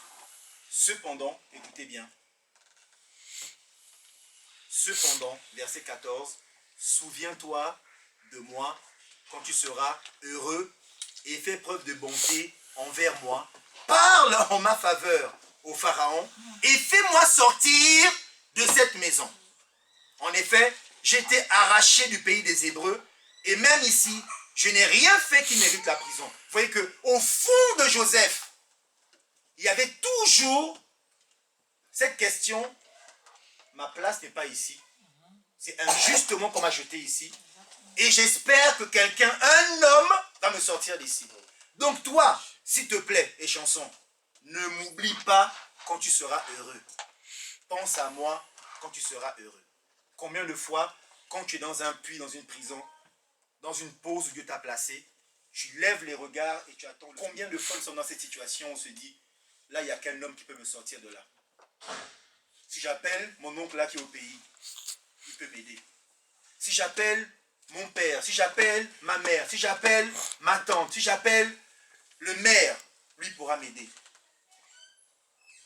Cependant, écoutez bien, cependant, verset 14, souviens-toi de moi quand tu seras heureux et fais preuve de bonté envers moi. Parle en ma faveur au Pharaon et fais-moi sortir de cette maison. En effet, j'étais arraché du pays des Hébreux et même ici, je n'ai rien fait qui mérite la prison. Vous voyez qu'au fond de Joseph, il y avait toujours cette question, ma place n'est pas ici. C'est injustement qu'on m'a jeté ici. Et j'espère que quelqu'un, un homme, va me sortir d'ici. Donc toi, s'il te plaît, et chanson, ne m'oublie pas quand tu seras heureux. Pense à moi quand tu seras heureux. Combien de fois, quand tu es dans un puits, dans une prison, dans une pause où Dieu t'a placé, tu lèves les regards et tu attends. Combien de fois nous sommes dans cette situation, on se dit, là, il n'y a qu'un homme qui peut me sortir de là. Si j'appelle mon oncle là qui est au pays, il peut m'aider. Si j'appelle mon père, si j'appelle ma mère, si j'appelle ma tante, si j'appelle le maire, lui pourra m'aider.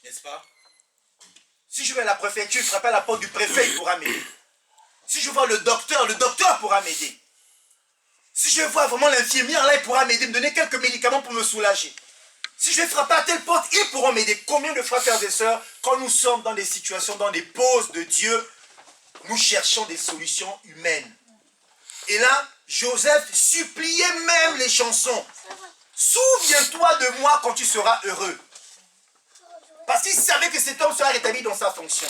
N'est-ce pas? Si je vais à la préfecture, je frappe à la porte du préfet, il pourra m'aider. Si je vois le docteur pourra m'aider. Si je vois vraiment l'infirmière, là, il pourra m'aider, me donner quelques médicaments pour me soulager. Si je vais frapper à telle porte, ils pourront m'aider. Combien de fois, frères et sœurs, quand nous sommes dans des situations, dans des pauses de Dieu, nous cherchons des solutions humaines. Et là, Joseph suppliait même les chansons. Souviens-toi de moi quand tu seras heureux. Parce qu'il savait que cet homme sera rétabli dans sa fonction.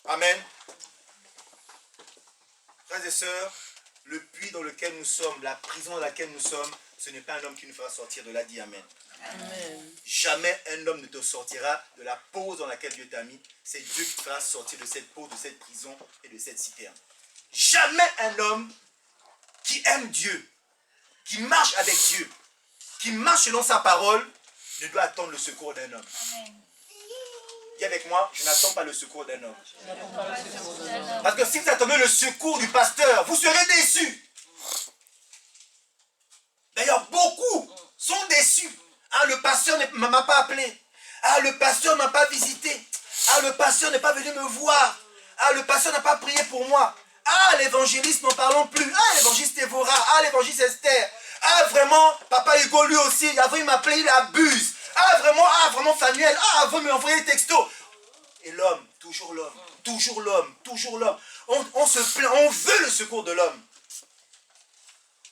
Amen. Frères et sœurs, le puits dans lequel nous sommes, la prison dans laquelle nous sommes, ce n'est pas un homme qui nous fera sortir de là, dit Amen. Amen. Jamais un homme ne te sortira de la pause dans laquelle Dieu t'a mis. C'est Dieu qui te fera sortir de cette pause, de cette prison et de cette citerne. Jamais un homme qui aime Dieu, qui marche avec Dieu, qui marche selon sa parole, ne doit attendre le secours d'un homme. Amen. Dis avec moi, je n'attends pas le secours d'un homme. Parce que si vous attendez le secours du pasteur, vous serez déçus. D'ailleurs, beaucoup sont déçus. Ah, le pasteur ne m'a pas appelé. Ah, le pasteur ne m'a pas visité. Ah, le pasteur n'est pas venu me voir. Ah, le pasteur n'a pas prié pour moi. Ah, l'évangéliste, n'en parlons plus. Ah, l'évangéliste Évora. Ah, l'évangéliste Esther. Ah, vraiment, papa Hugo, lui aussi, avant il m'appelait, il abuse. Ah, vraiment, Fanuel. Ah, avant il m'a envoyé des textos. Et l'homme, toujours l'homme, toujours l'homme, toujours l'homme. On se plaint, on veut le secours de l'homme.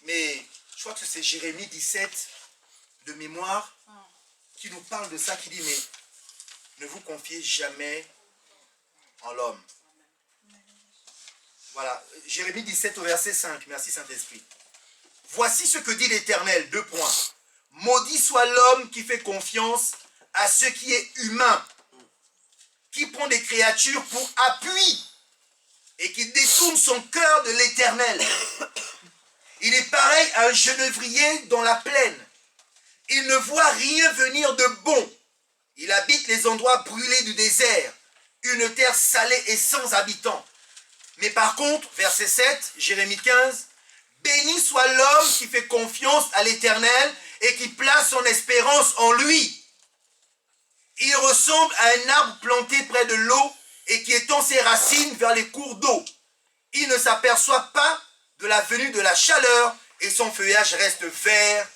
Mais je crois que c'est Jérémie 17 de mémoire qui nous parle de ça, qui dit, mais ne vous confiez jamais en l'homme. Voilà, Jérémie 17 au verset 5, merci Saint-Esprit. Voici ce que dit l'Éternel, 2 points. Maudit soit l'homme qui fait confiance à ce qui est humain, qui prend des créatures pour appui et qui détourne son cœur de l'Éternel. Il est pareil à un genévrier dans la plaine. Il ne voit rien venir de bon. Il habite les endroits brûlés du désert, une terre salée et sans habitants. Mais par contre, verset 7, Jérémie 15, béni soit l'homme qui fait confiance à l'Éternel et qui place son espérance en lui. Il ressemble à un arbre planté près de l'eau et qui étend ses racines vers les cours d'eau. Il ne s'aperçoit pas de la venue de la chaleur et son feuillage reste vert.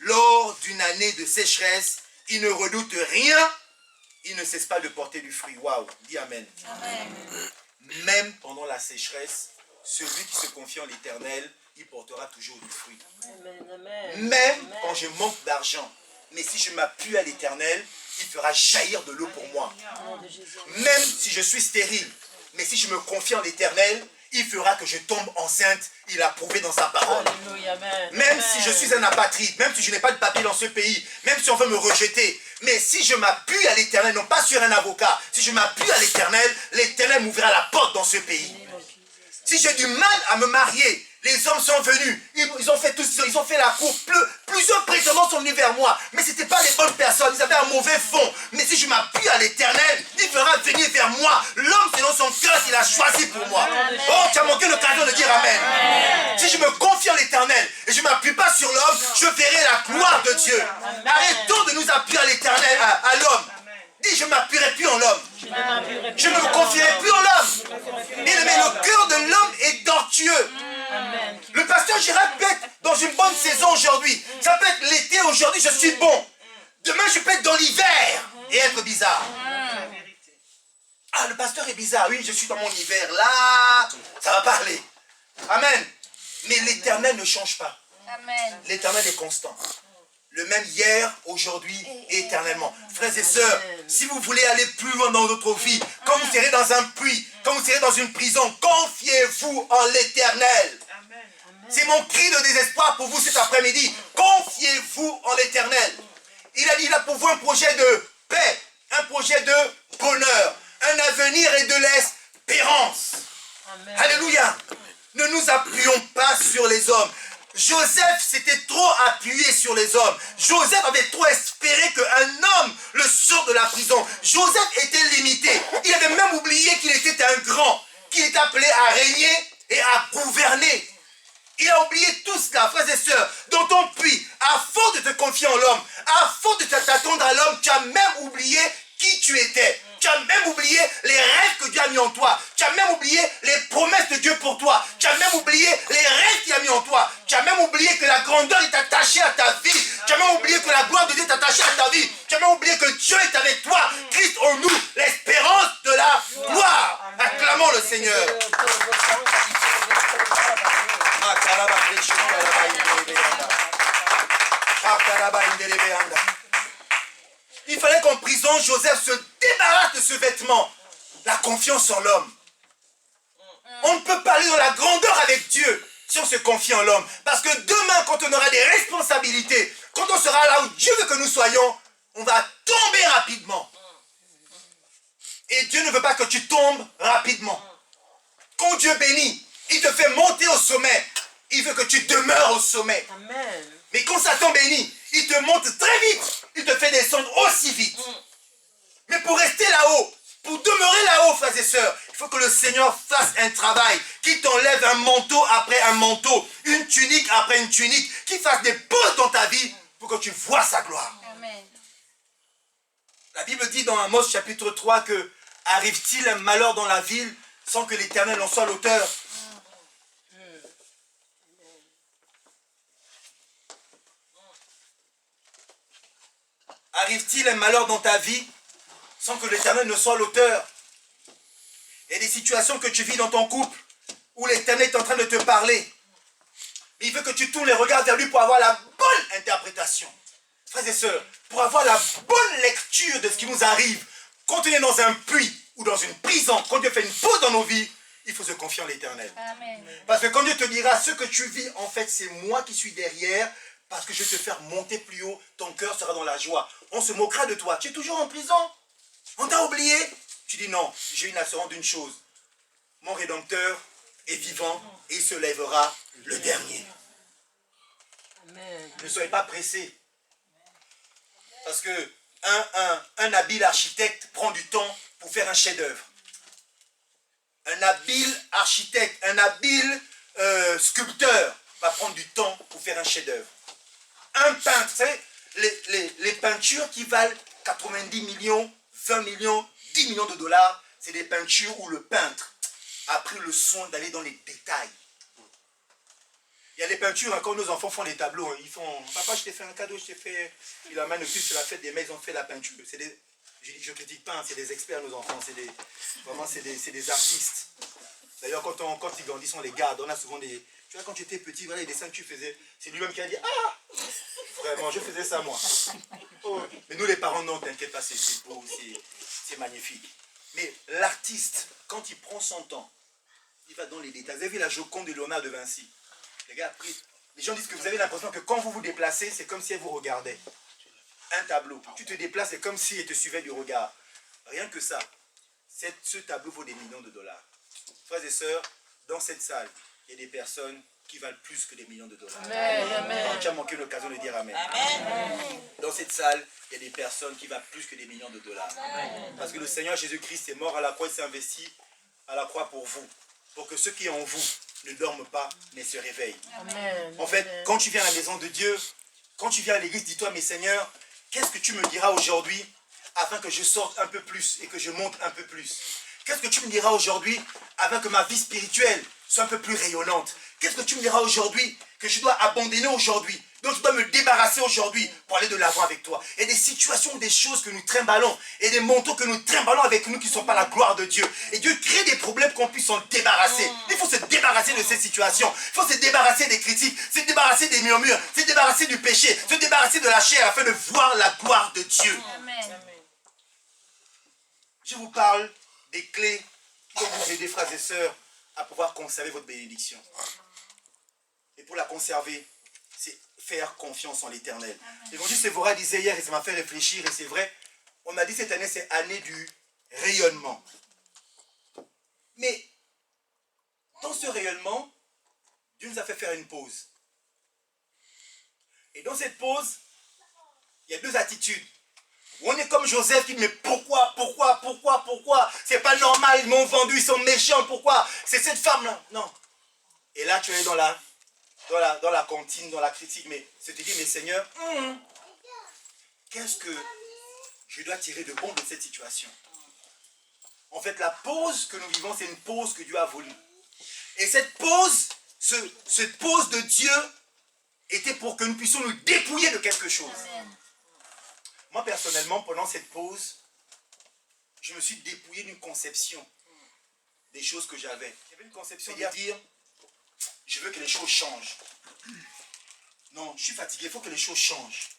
Lors d'une année de sécheresse, il ne redoute rien, il ne cesse pas de porter du fruit. Waouh, dis Amen. Amen. Même pendant la sécheresse, celui qui se confie en l'Éternel il portera toujours du fruit. Amen. Même quand je manque d'argent. Mais si je m'appuie à l'Éternel, il fera jaillir de l'eau pour moi. Même si je suis stérile, mais si je me confie en l'Éternel, il fera que je tombe enceinte. Il a prouvé dans sa parole. Alléluia, amen. Même si je suis un apatride, même si je n'ai pas de papier dans ce pays, même si on veut me rejeter, mais si je m'appuie à l'Éternel, non pas sur un avocat, si je m'appuie à l'Éternel, l'Éternel m'ouvrira la porte dans ce pays. Si j'ai du mal à me marier, les hommes sont venus, ils ont fait tout, ils ont fait la cour, plusieurs prétendants sont venus vers moi, mais ce n'étaient pas les bonnes personnes, ils avaient un mauvais fond. Mais si je m'appuie à l'Éternel, il fera venir vers moi l'homme selon son cœur qu'il a choisi pour moi. Oh, tu as manqué l'occasion de dire Amen. Si je me confie en l'Éternel et je ne m'appuie pas sur l'homme, je verrai la gloire de Dieu. Arrêtons de nous appuyer à l'Éternel, à l'homme. Dis, je ne m'appuierai plus en l'homme. Je ne me confierai plus en l'homme. Mais le cœur de l'homme est tortueux. Le pasteur Gérard peut être dans une bonne saison aujourd'hui. Ça peut être l'été aujourd'hui, je suis bon. Demain, je peux être dans l'hiver et être bizarre. Ah, le pasteur est bizarre. Oui, je suis dans mon hiver. Là, ça va parler. Amen. Mais l'Éternel ne change pas. L'Éternel est constant. Le même hier, aujourd'hui et éternellement. Frères et sœurs, si vous voulez aller plus loin dans votre vie, quand vous serez dans un puits, quand vous serez dans une prison, confiez-vous en l'Éternel. C'est mon cri de désespoir pour vous cet après-midi. Confiez-vous en l'Éternel. Il a dit, il a pour vous un projet de paix, un projet de bonheur, un avenir et de l'espérance. Alléluia. Ne nous appuyons pas sur les hommes. Joseph s'était trop appuyé sur les hommes. Joseph avait trop espéré qu'un homme le sorte de la prison. Joseph était limité. Il avait même oublié qu'il était un grand, qu'il était appelé à régner et à gouverner. Il a oublié tout cela, frères et sœurs. Dans ton puits, à force de te confier en l'homme, à force de t'attendre à l'homme, tu as même oublié qui tu étais. Tu as même oublié les rêves que Dieu a mis en toi. Tu as même oublié les promesses de Dieu pour toi. Tu as même oublié les rêves qu'il a mis en toi. Tu as même oublié que la grandeur est attachée à ta vie. Tu as même oublié que la gloire de Dieu est attachée à ta vie. Tu as même oublié que Dieu est avec toi. Christ en nous, l'espérance de la gloire. Acclamons le Seigneur. Il fallait qu'en prison, Joseph se débarrasse de ce vêtement. La confiance en l'homme. On ne peut pas aller dans la grandeur avec Dieu si on se confie en l'homme. Parce que demain, quand on aura des responsabilités, quand on sera là où Dieu veut que nous soyons, on va tomber rapidement. Et Dieu ne veut pas que tu tombes rapidement. Quand Dieu bénit, il te fait monter au sommet. Il veut que tu demeures au sommet. Amen. Mais quand Satan bénit, il te monte très vite. Il te fait descendre aussi vite. Mais pour rester là-haut, pour demeurer là-haut, frères et sœurs, il faut que le Seigneur fasse un travail, qui t'enlève un manteau après un manteau, une tunique après une tunique, qui fasse des pauses dans ta vie pour que tu vois sa gloire. Amen. La Bible dit dans Amos chapitre 3 que arrive-t-il un malheur dans la ville sans que l'Éternel en soit l'auteur? Arrive-t-il un malheur dans ta vie sans que l'Éternel ne soit l'auteur? Il y a des situations que tu vis dans ton couple où l'Éternel est en train de te parler. Il veut que tu tournes les regards vers lui pour avoir la bonne interprétation. Frères et sœurs, pour avoir la bonne lecture de ce qui nous arrive, quand on est dans un puits ou dans une prison, quand Dieu fait une pause dans nos vies, il faut se confier en l'Éternel. Parce que quand Dieu te dira ce que tu vis, en fait, c'est moi qui suis derrière. Parce que je vais te faire monter plus haut, ton cœur sera dans la joie. On se moquera de toi. Tu es toujours en prison. On t'a oublié. Tu dis non, j'ai une assurance d'une chose. Mon Rédempteur est vivant et il se lèvera le dernier. Amen. Ne soyez pas pressés. Parce que un habile architecte prend du temps pour faire un chef-d'œuvre. Un habile architecte, un habile sculpteur va prendre du temps pour faire un chef-d'œuvre. Un peintre, vous savez, les peintures qui valent 90 millions, 20 millions, 10 millions de dollars, c'est des peintures où le peintre a pris le soin d'aller dans les détails. Il y a des peintures, quand nos enfants font des tableaux, ils font « Papa, je t'ai fait un cadeau, je t'ai fait... » Il amène le plus, c'est la fête des mères, ils ont fait la peinture. Je ne critique pas, c'est des experts, nos enfants, vraiment, c'est des artistes. D'ailleurs, quand ils grandissent, on les garde. On a souvent des... Tu vois, quand tu étais petit, voilà, les dessins que tu faisais, c'est lui-même qui a dit « Ah !» Vraiment, je faisais ça, moi. Oh. Mais nous, les parents, non, t'inquiète pas, c'est beau, c'est magnifique. Mais l'artiste, quand il prend son temps, il va dans les détails. Vous avez vu la Joconde de Léonard de Vinci? Les gars, les gens disent que vous avez l'impression que quand vous vous déplacez, c'est comme si elle vous regardait. Un tableau. Tu te déplaces, c'est comme si elle te suivait du regard. Rien que ça. Ce tableau vaut des millions de dollars. Frères et sœurs, dans cette salle, il y a des personnes qui valent plus que des millions de dollars. Amen. Tu as manqué l'occasion de dire Amen. Amen. Dans cette salle, il y a des personnes qui valent plus que des millions de dollars. Parce que le Seigneur Jésus-Christ est mort à la croix, il s'est investi à la croix pour vous. Pour que ceux qui sont en vous ne dorment pas, mais se réveillent. Amen. En fait, quand tu viens à la maison de Dieu, quand tu viens à l'église, dis-toi, mais Seigneur, qu'est-ce que tu me diras aujourd'hui afin que je sorte un peu plus et que je monte un peu plus? Qu'est-ce que tu me diras aujourd'hui afin que ma vie spirituelle soit un peu plus rayonnante? Qu'est-ce que tu me diras aujourd'hui que je dois abandonner aujourd'hui, dont je dois me débarrasser aujourd'hui pour aller de l'avant avec toi? Et des situations, des choses que nous trimballons, et des manteaux que nous trimballons avec nous qui ne sont pas la gloire de Dieu. Et Dieu crée des problèmes qu'on puisse s'en débarrasser. Il faut se débarrasser de ces situations. Il faut se débarrasser des critiques, se débarrasser des murmures, se débarrasser du péché, se débarrasser de la chair afin de voir la gloire de Dieu. Amen. Je vous parle des clés qui vont vous aider, frères et sœurs, à pouvoir conserver votre bénédiction. Et pour la conserver, c'est faire confiance en l'Éternel. L'évangile Séphora disait hier, et ça m'a fait réfléchir, et c'est vrai, on m'a dit cette année, c'est année du rayonnement. Mais, dans ce rayonnement, Dieu nous a fait faire une pause. Et dans cette pause, il y a deux attitudes. On est comme Joseph qui dit, mais pourquoi? C'est pas normal, ils m'ont vendu, ils sont méchants, pourquoi? C'est cette femme-là. Non. Et là, tu es dans la cantine, dans la critique, mais tu te dis, mais Seigneur, qu'est-ce que je dois tirer de bon de cette situation? En fait, la pause que nous vivons, c'est une pause que Dieu a voulu. Et cette pause, cette pause de Dieu était pour que nous puissions nous dépouiller de quelque chose. Amen. Moi, personnellement, pendant cette pause, je me suis dépouillé d'une conception des choses que j'avais. J'avais une conception de dire, je veux que les choses changent. Non, je suis fatigué, il faut que les choses changent.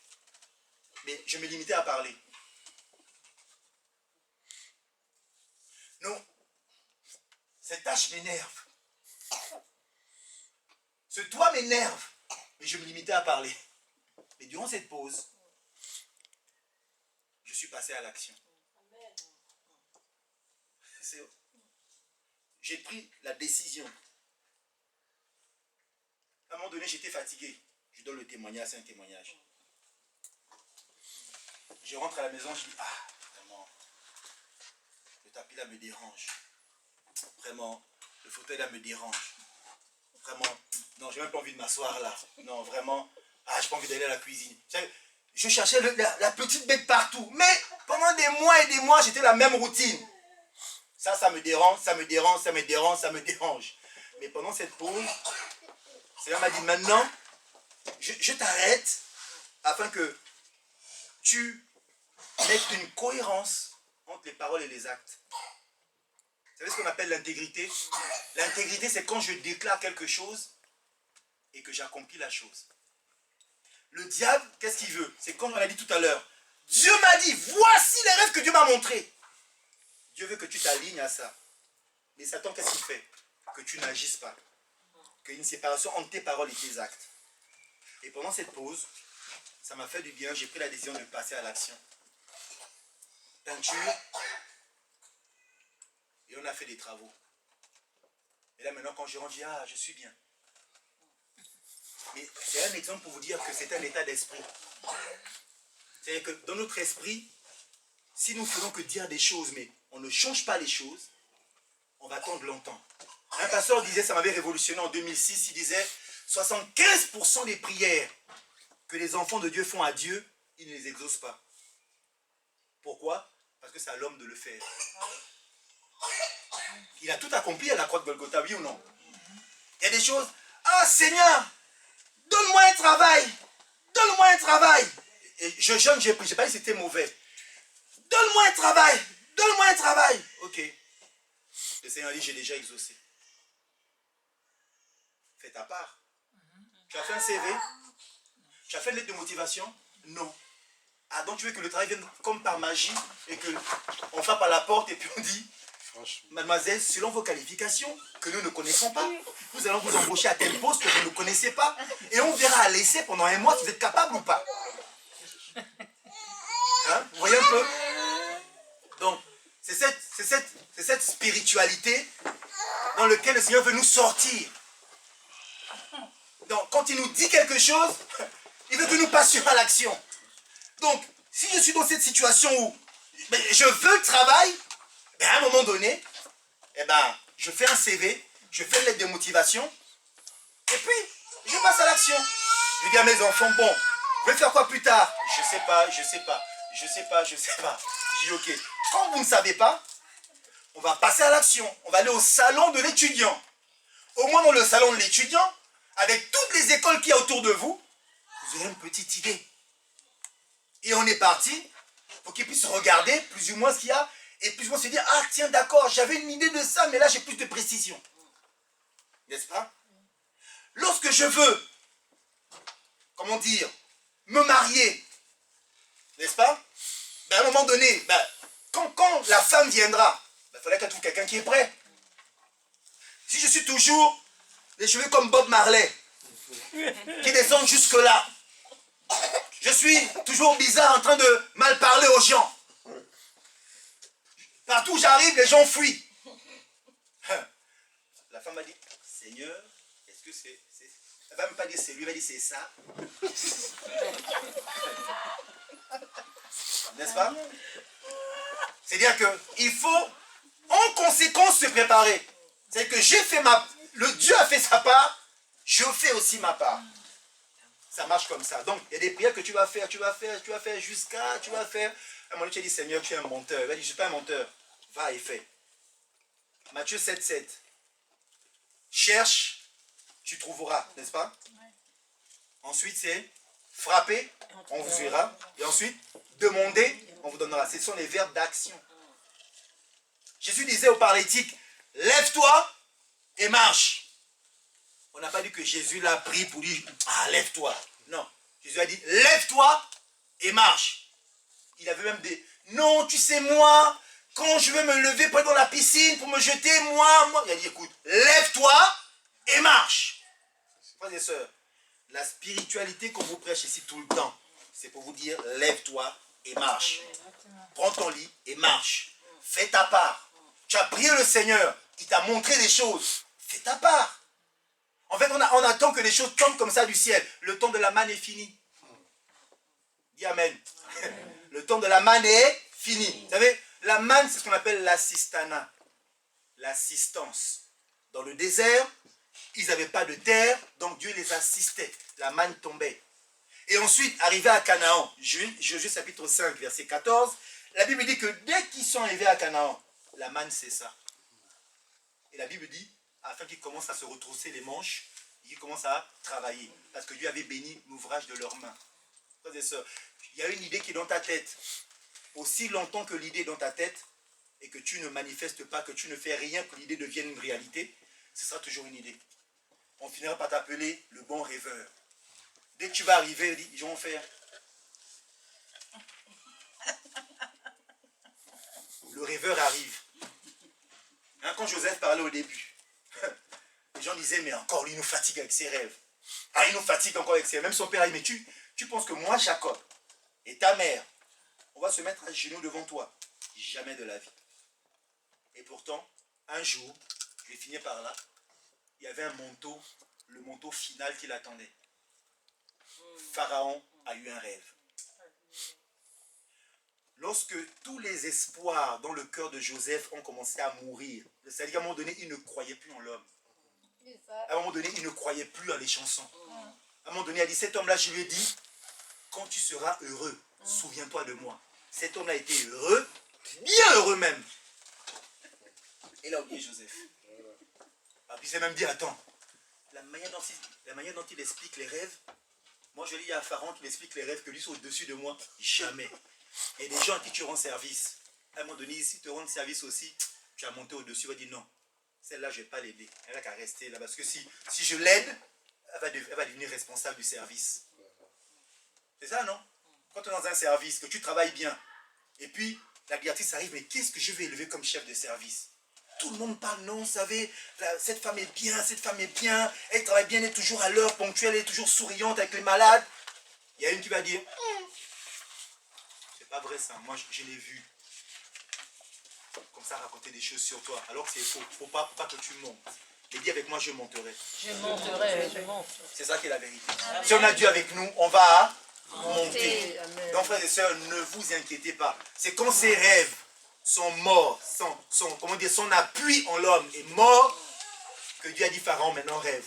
Mais je me limitais à parler. Non, cette tâche m'énerve. Ce toit m'énerve. Mais je me limitais à parler. Mais durant cette pause, je suis passé à l'action. J'ai pris la décision. À un moment donné, j'étais fatigué. Je donne le témoignage, c'est un témoignage. Je rentre à la maison, je dis, ah, vraiment, le tapis là me dérange. Vraiment, le fauteuil là me dérange. Vraiment, non, j'ai même pas envie de m'asseoir là. Non, vraiment, ah, j'ai pas envie d'aller à la cuisine. Je cherchais la petite bête partout. Mais pendant des mois et des mois, j'étais la même routine. Ça me dérange, ça me dérange, ça me dérange, ça me dérange. Mais pendant cette pause, le Seigneur m'a dit, maintenant, je t'arrête afin que tu mettes une cohérence entre les paroles et les actes. Vous savez ce qu'on appelle l'intégrité? L'intégrité, c'est quand je déclare quelque chose et que j'accomplis la chose. Le diable, qu'est-ce qu'il veut? C'est comme on l'a dit tout à l'heure. Dieu m'a dit, voici les rêves que Dieu m'a montrés. Dieu veut que tu t'alignes à ça. Mais Satan, qu'est-ce qu'il fait? Que tu n'agisses pas. Qu'il y ait une séparation entre tes paroles et tes actes. Et pendant cette pause, ça m'a fait du bien. J'ai pris la décision de passer à l'action. Peinture. Et on a fait des travaux. Et là maintenant, quand je rentre, je dis, ah, je suis bien. Mais c'est un exemple pour vous dire que c'est un état d'esprit. C'est-à-dire que dans notre esprit, si nous ne faisons que dire des choses, mais on ne change pas les choses, on va attendre longtemps. Un pasteur disait, ça m'avait révolutionné en 2006, il disait, 75% des prières que les enfants de Dieu font à Dieu, ils ne les exaucent pas. Pourquoi? Parce que c'est à l'homme de le faire. Il a tout accompli à la croix de Golgotha, oui ou non? Il y a des choses, ah Seigneur, donne-moi un travail. Donne-moi un travail. Et je jeûne, j'ai pris. Je n'ai pas dit que c'était mauvais. Donne-moi un travail. Donne-moi un travail. Ok. Le Seigneur dit, j'ai déjà exaucé. fais ta part. Tu as fait un CV? Tu as fait une lettre de motivation? Non. Ah, donc tu veux que le travail vienne comme par magie et qu'on frappe à la porte et puis on dit, mademoiselle, selon vos qualifications que nous ne connaissons pas, nous allons vous embaucher à tel poste que vous ne connaissez pas et on verra à l'essai pendant un mois si vous êtes capable ou pas. Hein? Vous voyez un peu? Donc, c'est cette spiritualité dans laquelle le Seigneur veut nous sortir. Donc, quand il nous dit quelque chose, il veut que nous passions à l'action. Donc, si je suis dans cette situation où je veux le travail, à un moment donné, je fais un CV, je fais une lettre de motivation, et puis, je passe à l'action. Je dis à mes enfants, bon, vous voulez faire quoi plus tard? Je sais pas. Je dis, ok, quand vous ne savez pas, on va passer à l'action. On va aller au salon de l'étudiant. Au moins dans le salon de l'étudiant, avec toutes les écoles qu'il y a autour de vous, vous aurez une petite idée. Et on est parti pour qu'ils puissent regarder plus ou moins ce qu'il y a et plus ou moins se dire, ah tiens d'accord, j'avais une idée de ça, mais là j'ai plus de précision. N'est-ce pas? Lorsque je veux, comment dire, me marier, n'est-ce pas? À un moment donné, quand la femme viendra, il faudrait qu'elle trouve quelqu'un qui est prêt. Si je suis toujours les cheveux comme Bob Marley, qui descendent jusque là, je suis toujours bizarre en train de mal parler aux gens. Partout où j'arrive, les gens fuient. La femme m'a dit, Seigneur, est-ce que c'est... Elle ne va même pas dire c'est lui, elle va dire c'est ça. N'est-ce pas? C'est-à-dire qu'il faut en conséquence se préparer. C'est que j'ai fait le Dieu a fait sa part, je fais aussi ma part. Ça marche comme ça. Donc, il y a des prières que tu vas faire jusqu'à, tu vas faire. À un moment donné, tu as dit, Seigneur, tu es un menteur. Il va dire, je ne suis pas un menteur. Va et fais. Matthieu 7,7. Cherche, tu trouveras, n'est-ce pas? Ensuite, c'est frapper, on vous ouvrira. Et ensuite, demander, on vous donnera. Ce sont les verbes d'action. Jésus disait au paralytique, lève-toi et marche. On n'a pas dit que Jésus l'a pris pour dire, ah, lève-toi. Non. Jésus a dit, lève-toi et marche. Il avait même des, non, tu sais, moi, quand je veux me lever pour aller dans la piscine, pour me jeter, moi. Il a dit, écoute, lève-toi et marche. Frères et sœurs, la spiritualité qu'on vous prêche ici tout le temps, c'est pour vous dire, lève-toi et marche. Prends ton lit et marche. Fais ta part. Tu as prié le Seigneur, il t'a montré des choses. Fais ta part. En fait, on attend que les choses tombent comme ça du ciel. Le temps de la manne est fini. Dis Amen. Le temps de la manne est fini. Vous savez, la manne, c'est ce qu'on appelle l'assistana. L'assistance. Dans le désert, ils n'avaient pas de terre, donc Dieu les assistait. La manne tombait. Et ensuite, arrivé à Canaan, Josué chapitre 5, verset 14, la Bible dit que dès qu'ils sont arrivés à Canaan, la manne cessa. Et la Bible dit, afin qu'ils commencent à se retrousser les manches, qu'ils commencent à travailler. Parce que Dieu avait béni l'ouvrage de leurs mains. Frères et sœurs, il y a une idée qui est dans ta tête. Aussi longtemps que l'idée est dans ta tête, et que tu ne manifestes pas, que tu ne fais rien, que l'idée devienne une réalité, ce sera toujours une idée. On finira par t'appeler le bon rêveur. Dès que tu vas arriver, ils vont faire. Le rêveur arrive. Hein, quand Joseph parlait au début, les gens disaient, mais encore lui, il nous fatigue avec ses rêves. Ah, il nous fatigue encore avec ses rêves. Même son père a dit, mais tu penses que moi, Jacob, et ta mère, on va se mettre à genoux devant toi? Jamais de la vie. Et pourtant, un jour, je vais finir par là, il y avait un manteau, le manteau final qui l'attendait. Pharaon a eu un rêve. Lorsque tous les espoirs dans le cœur de Joseph ont commencé à mourir, c'est-à-dire qu'à un moment donné, il ne croyait plus en l'homme. À un moment donné, il ne croyait plus à les chansons. À un moment donné, il a dit, cet homme-là, je lui ai dit, quand tu seras heureux, souviens-toi de moi. Cet homme-là était heureux, bien heureux même. Et il a oublié Joseph. Ah, puis il s'est même dit, attends, la manière dont il explique les rêves, moi je lis à Pharaon qu'il explique les rêves que lui sont au-dessus de moi. Jamais. Et des gens à qui tu rends service, à un moment donné, si tu te rends service aussi, tu as monté au-dessus, il va dire non. celle-là, je ne vais pas l'aider. Elle n'a qu'à rester là. Parce que si je l'aide, elle va devenir responsable du service. C'est ça, non? Quand tu es dans un service, que tu travailles bien, et puis la directrice arrive, mais qu'est-ce que je vais élever comme chef de service? Tout le monde parle, non, vous savez, cette femme est bien, elle travaille bien, elle est toujours à l'heure, ponctuelle, elle est toujours souriante avec les malades. Il y a une qui va dire, c'est pas vrai ça, moi je l'ai vu. Comme ça, raconter des choses sur toi, alors que c'est faux. Faut pas que tu montes. Et dis avec moi, je monterai. Je monterai, je monte. C'est ça qui est la vérité. Amen. Si on a Dieu avec nous, on va monter. Amen. Donc, frères et sœurs, ne vous inquiétez pas. C'est quand ces rêves sont morts, son appui en l'homme est mort, que Dieu a dit, Pharaon, maintenant rêve.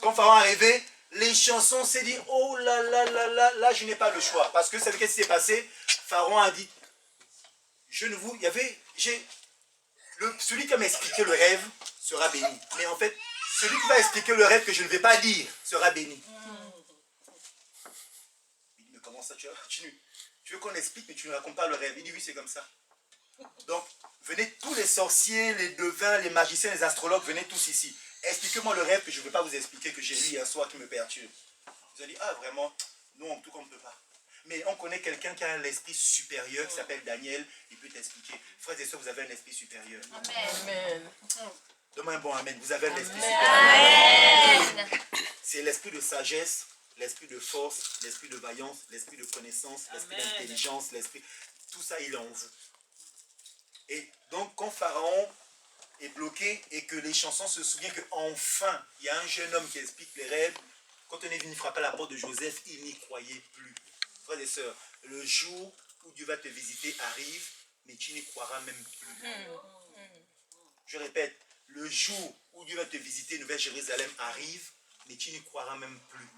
Quand Pharaon est arrivé, les chansons s'est dit, oh là là là là, là je n'ai pas le choix. Parce que c'est ce qui s'est passé. Pharaon a dit, celui qui m'a expliqué le rêve sera béni. Mais en fait, celui qui va expliquer le rêve que je ne vais pas dire sera béni. Il dit, mais comment ça, tu veux qu'on explique, mais tu ne racontes pas le rêve. Il dit, oui, c'est comme ça. Donc, venez tous les sorciers, les devins, les magiciens, les astrologues, venez tous ici. Expliquez-moi le rêve que je ne veux pas vous expliquer, que j'ai lu hier soir, qui me perturbe. Vous allez dire, ah vraiment, non, en tout cas, on ne peut pas. Mais on connaît quelqu'un qui a un esprit supérieur, qui s'appelle Daniel, il peut t'expliquer. Frères et sœurs, vous avez un esprit supérieur. Amen. Donne-moi un bon amen, vous avez un esprit supérieur. C'est l'esprit de sagesse, l'esprit de force, l'esprit de vaillance, l'esprit de connaissance, l'esprit d'intelligence, l'esprit... Tout ça, il est en vous. Et donc, quand Pharaon est bloqué et que les chansons se souviennent qu'enfin, il y a un jeune homme qui explique les rêves, quand on est venu frapper à la porte de Joseph, il n'y croyait plus. Frères et sœurs, le jour où Dieu va te visiter arrive, mais tu n'y croiras même plus. Je répète, le jour où Dieu va te visiter, Nouvelle Jérusalem arrive, mais tu n'y croiras même plus.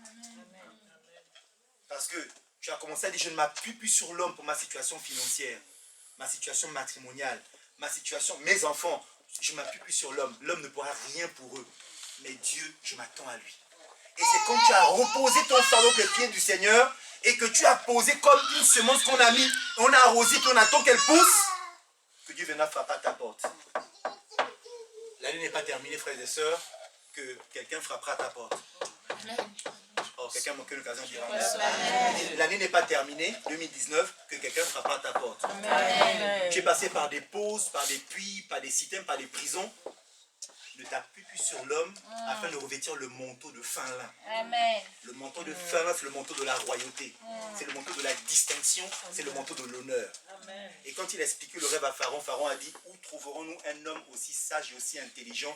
Parce que tu as commencé à dire, je ne m'appuie plus sur l'homme pour ma situation financière, ma situation matrimoniale, ma situation, mes enfants, je ne m'appuie plus sur l'homme. L'homme ne pourra rien pour eux. Mais Dieu, je m'attends à lui. Et c'est quand tu as reposé ton fardeau aux pieds du Seigneur et que tu as posé comme une semence qu'on a mis, on a arrosé, puis on attend qu'elle pousse, que Dieu viendra frapper à ta porte. L'année n'est pas terminée, frères et sœurs, que quelqu'un frappera à ta porte. Oh, quelqu'un manque l'occasion de dire amen. L'année n'est pas terminée, 2019, que quelqu'un frappera à ta porte. Amen. Tu es passé par des pauses, par des puits, par des systèmes, par des prisons. Ne t'appuie plus sur l'homme afin de revêtir le manteau de fin lin. Amen. Le manteau de fin lin, c'est le manteau de la royauté. C'est le manteau de la distinction, c'est le manteau de l'honneur. Et quand il a expliqué le rêve à Pharaon, Pharaon a dit, où trouverons-nous un homme aussi sage et aussi intelligent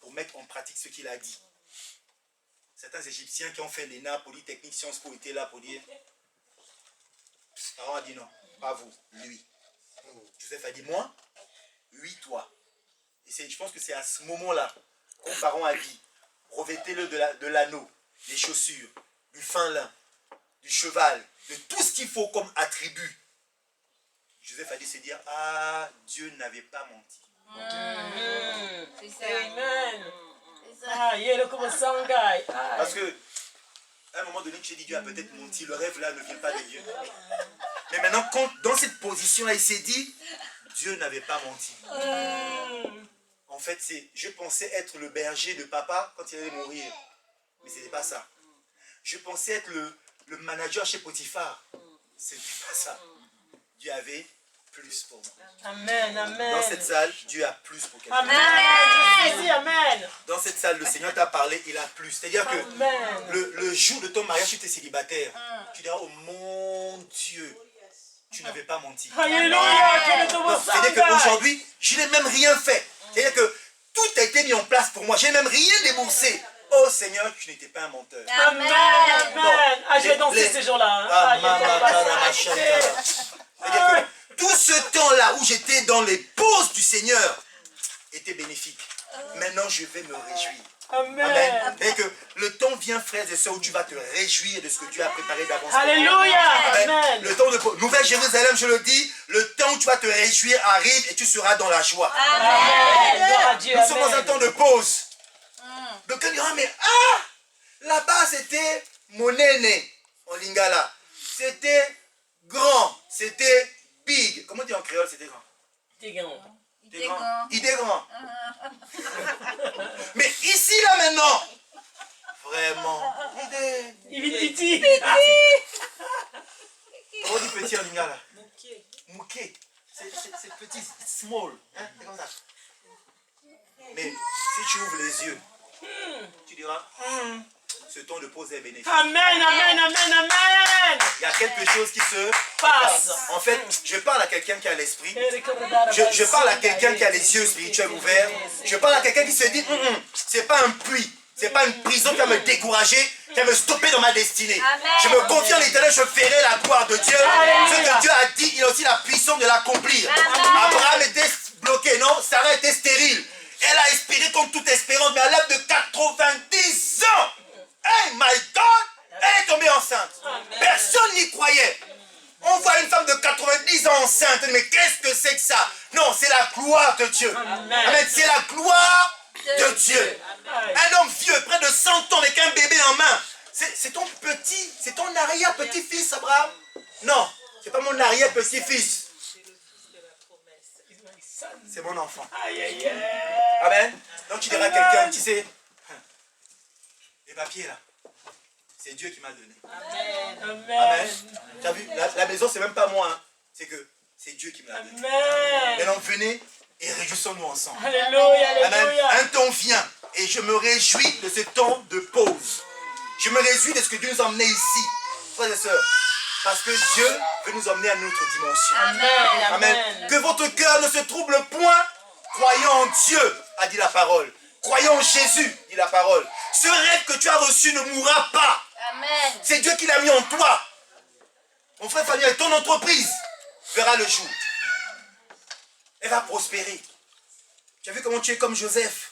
pour mettre en pratique ce qu'il a dit? Certains Égyptiens qui ont fait l'ENA, Polytechnique, Sciences Po étaient là pour dire, Pharaon a dit non, pas vous, lui. Joseph a dit, moi? Oui, toi. Et je pense que c'est à ce moment-là que Pharaon a dit, revêtez-le de l'anneau, des chaussures, du fin lin, du cheval, de tout ce qu'il faut comme attribut. Joseph a dit se dire, ah, Dieu n'avait pas menti. C'est ça. Amen. C'est ça. Ah, il comme Sangai. Parce que, à un moment donné, tu t'es dit, Dieu a peut-être menti, le rêve là ne vient pas de Dieu. Mais maintenant, quand, dans cette position-là, il s'est dit, Dieu n'avait pas menti. En fait, je pensais être le berger de papa quand il allait mourir. Mais ce n'était pas ça. Je pensais être le manager chez Potiphar. Ce n'était pas ça. Dieu avait plus pour moi. Amen, amen. Dans cette salle, Dieu a plus pour quelqu'un. Amen. Je suis ici, amen. Dans cette salle, le Seigneur t'a parlé, il a plus. C'est-à-dire que Amen. le jour de ton mariage, tu étais célibataire. Tu diras, oh mon Dieu, tu n'avais pas menti. Alléluia. Quel est ton Non, c'est-à-dire qu'aujourd'hui, je n'ai même rien fait. C'est-à-dire que tout a été mis en place pour moi. Je n'ai même rien déboursé. Oh Seigneur, tu n'étais pas un menteur. Amen, amen. Ah, j'ai dansé ces jours-là. C'est-à-dire que tout ce temps-là où j'étais dans les pauses du Seigneur était bénéfique. Maintenant, je vais me réjouir. Amen. Et que le temps vient, frères et sœurs, où tu vas te réjouir de ce que Dieu a préparé d'avance. Alléluia. Amen. Le temps de Nouvelle Jérusalem, je le dis, le temps où tu vas te réjouir arrive et tu seras dans la joie. Amen. Gloire à Dieu. Nous sommes dans un temps de pause. Donc on dira, mais là-bas c'était monene en lingala. C'était grand, c'était big. Comment dire en créole, c'était grand? T'es grand. Il est grand. Il est grand. Mais ici, là, maintenant, vraiment, Il est titi. on dit petit en lingala. Mouké. C'est petit, small. Hein? C'est comme ça. Mais si tu ouvres les yeux, tu diras, ce ton de pause est bénéfique. Amen, amen, amen, amen. Il y a quelque chose qui se Passe. En fait, je parle à quelqu'un qui a l'esprit. Je parle à quelqu'un qui a les yeux spirituels ouverts. Je parle à quelqu'un qui se dit, c'est pas un puits, c'est pas une prison qui va me décourager, qui va me stopper dans ma destinée. Amen. Je me confie en l'Éternel, je ferai la gloire de Dieu. Ce que Dieu a dit, il a aussi la puissance de l'accomplir. Abraham était bloqué, non? Sarah était stérile. Elle a espéré comme toute espérance, mais à l'âge de 90 ans, hey my God, elle est tombée enceinte. Personne n'y croyait. On voit une femme de 90 ans enceinte, mais qu'est-ce que c'est que ça? Non, c'est la gloire de Dieu. Amen. C'est la gloire de Dieu. Un homme vieux, près de 100 ans, avec un bébé en main. C'est ton petit, c'est ton arrière-petit-fils, Abraham? Non, c'est pas mon arrière-petit-fils. C'est mon enfant. Amen. Donc tu diras à quelqu'un, tu sais, les papiers là, c'est Dieu qui m'a donné. Amen. Tu as vu, la maison c'est même pas moi, hein. C'est que c'est Dieu qui me l'a donné. Maintenant venez et réjouissons-nous ensemble. Alléluia, Amen. alléluia. Un temps vient et je me réjouis de ce temps de pause. Je me réjouis de ce que Dieu nous a emmené ici, frères et sœurs. Parce que Dieu veut nous emmener à une autre dimension. Amen, Amen. amen. Que votre cœur ne se trouble point. Croyons en Dieu, a dit la parole. Croyons en Jésus, dit la parole. Ce rêve que tu as reçu ne mourra pas. Amen. C'est Dieu qui l'a mis en toi. Mon frère Fabien, ton entreprise verra le jour. Elle va prospérer. Tu as vu comment tu es comme Joseph.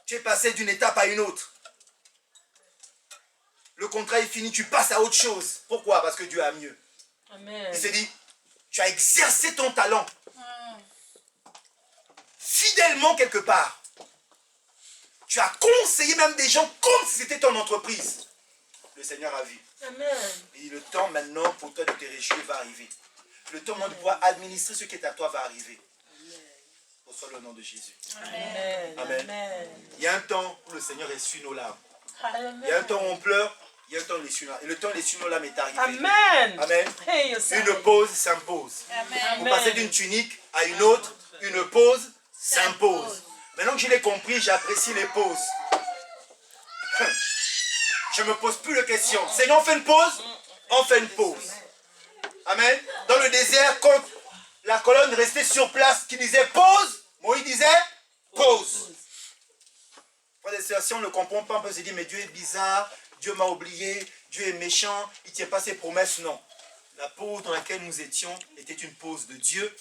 Tu es passé d'une étape à une autre. Le contrat est fini, tu passes à autre chose. Pourquoi? Parce que Dieu a mieux. Amen. Il s'est dit, tu as exercé ton talent fidèlement quelque part. Tu as conseillé même des gens comme si c'était ton entreprise. Le Seigneur a vu. Amen. Et le temps maintenant pour toi de te réjouir va arriver. Le temps de pouvoir administrer ce qui est à toi va arriver. Au soit le nom de Jésus. Amen. Amen. Amen. Il y a un temps où le Seigneur essuie nos larmes. Amen. Il y a un temps où on pleure. Il y a un temps où il essuie nos larmes. Et le temps où il essuie nos larmes est arrivé. Amen. Amen. Hey, you say. Une pause s'impose. Vous Amen. passez d'une tunique à une autre, une pause s'impose. Maintenant que je l'ai compris, j'apprécie les pauses. Je ne me pose plus de questions. Seigneur, on fait une pause? On fait une pause. Amen. Dans le désert, quand la colonne restait sur place qui disait pause, Moïse disait pause. Frères et sœurs, si on ne comprend pas, on peut se dire, mais Dieu est bizarre, Dieu m'a oublié, Dieu est méchant, il ne tient pas ses promesses. Non. La pause dans laquelle nous étions était une pause de Dieu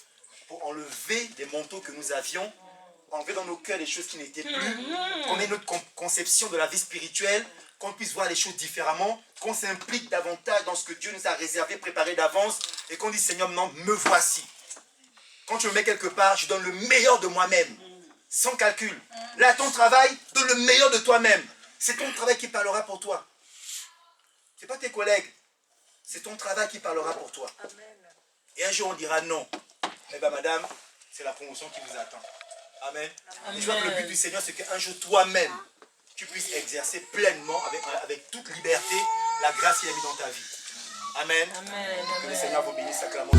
pour enlever les manteaux que nous avions, enlever dans nos cœurs les choses qui n'étaient plus, qu'on ait notre conception de la vie spirituelle, qu'on puisse voir les choses différemment, qu'on s'implique davantage dans ce que Dieu nous a réservé, préparé d'avance, et qu'on dise, Seigneur, maintenant, me voici. Quand je me mets quelque part, je donne le meilleur de moi-même, sans calcul. Là, ton travail, donne le meilleur de toi-même. C'est ton travail qui parlera pour toi. Ce n'est pas tes collègues. C'est ton travail qui parlera pour toi. Et un jour, on dira non. Eh bien, madame, c'est la promotion qui vous attend. Amen. Et je vois que le but du Seigneur, c'est qu'un jour, toi-même, tu puisses exercer pleinement, avec toute liberté, la grâce qu'il a mis dans ta vie. Amen. Amen. Que le Seigneur vous bénisse sacrément.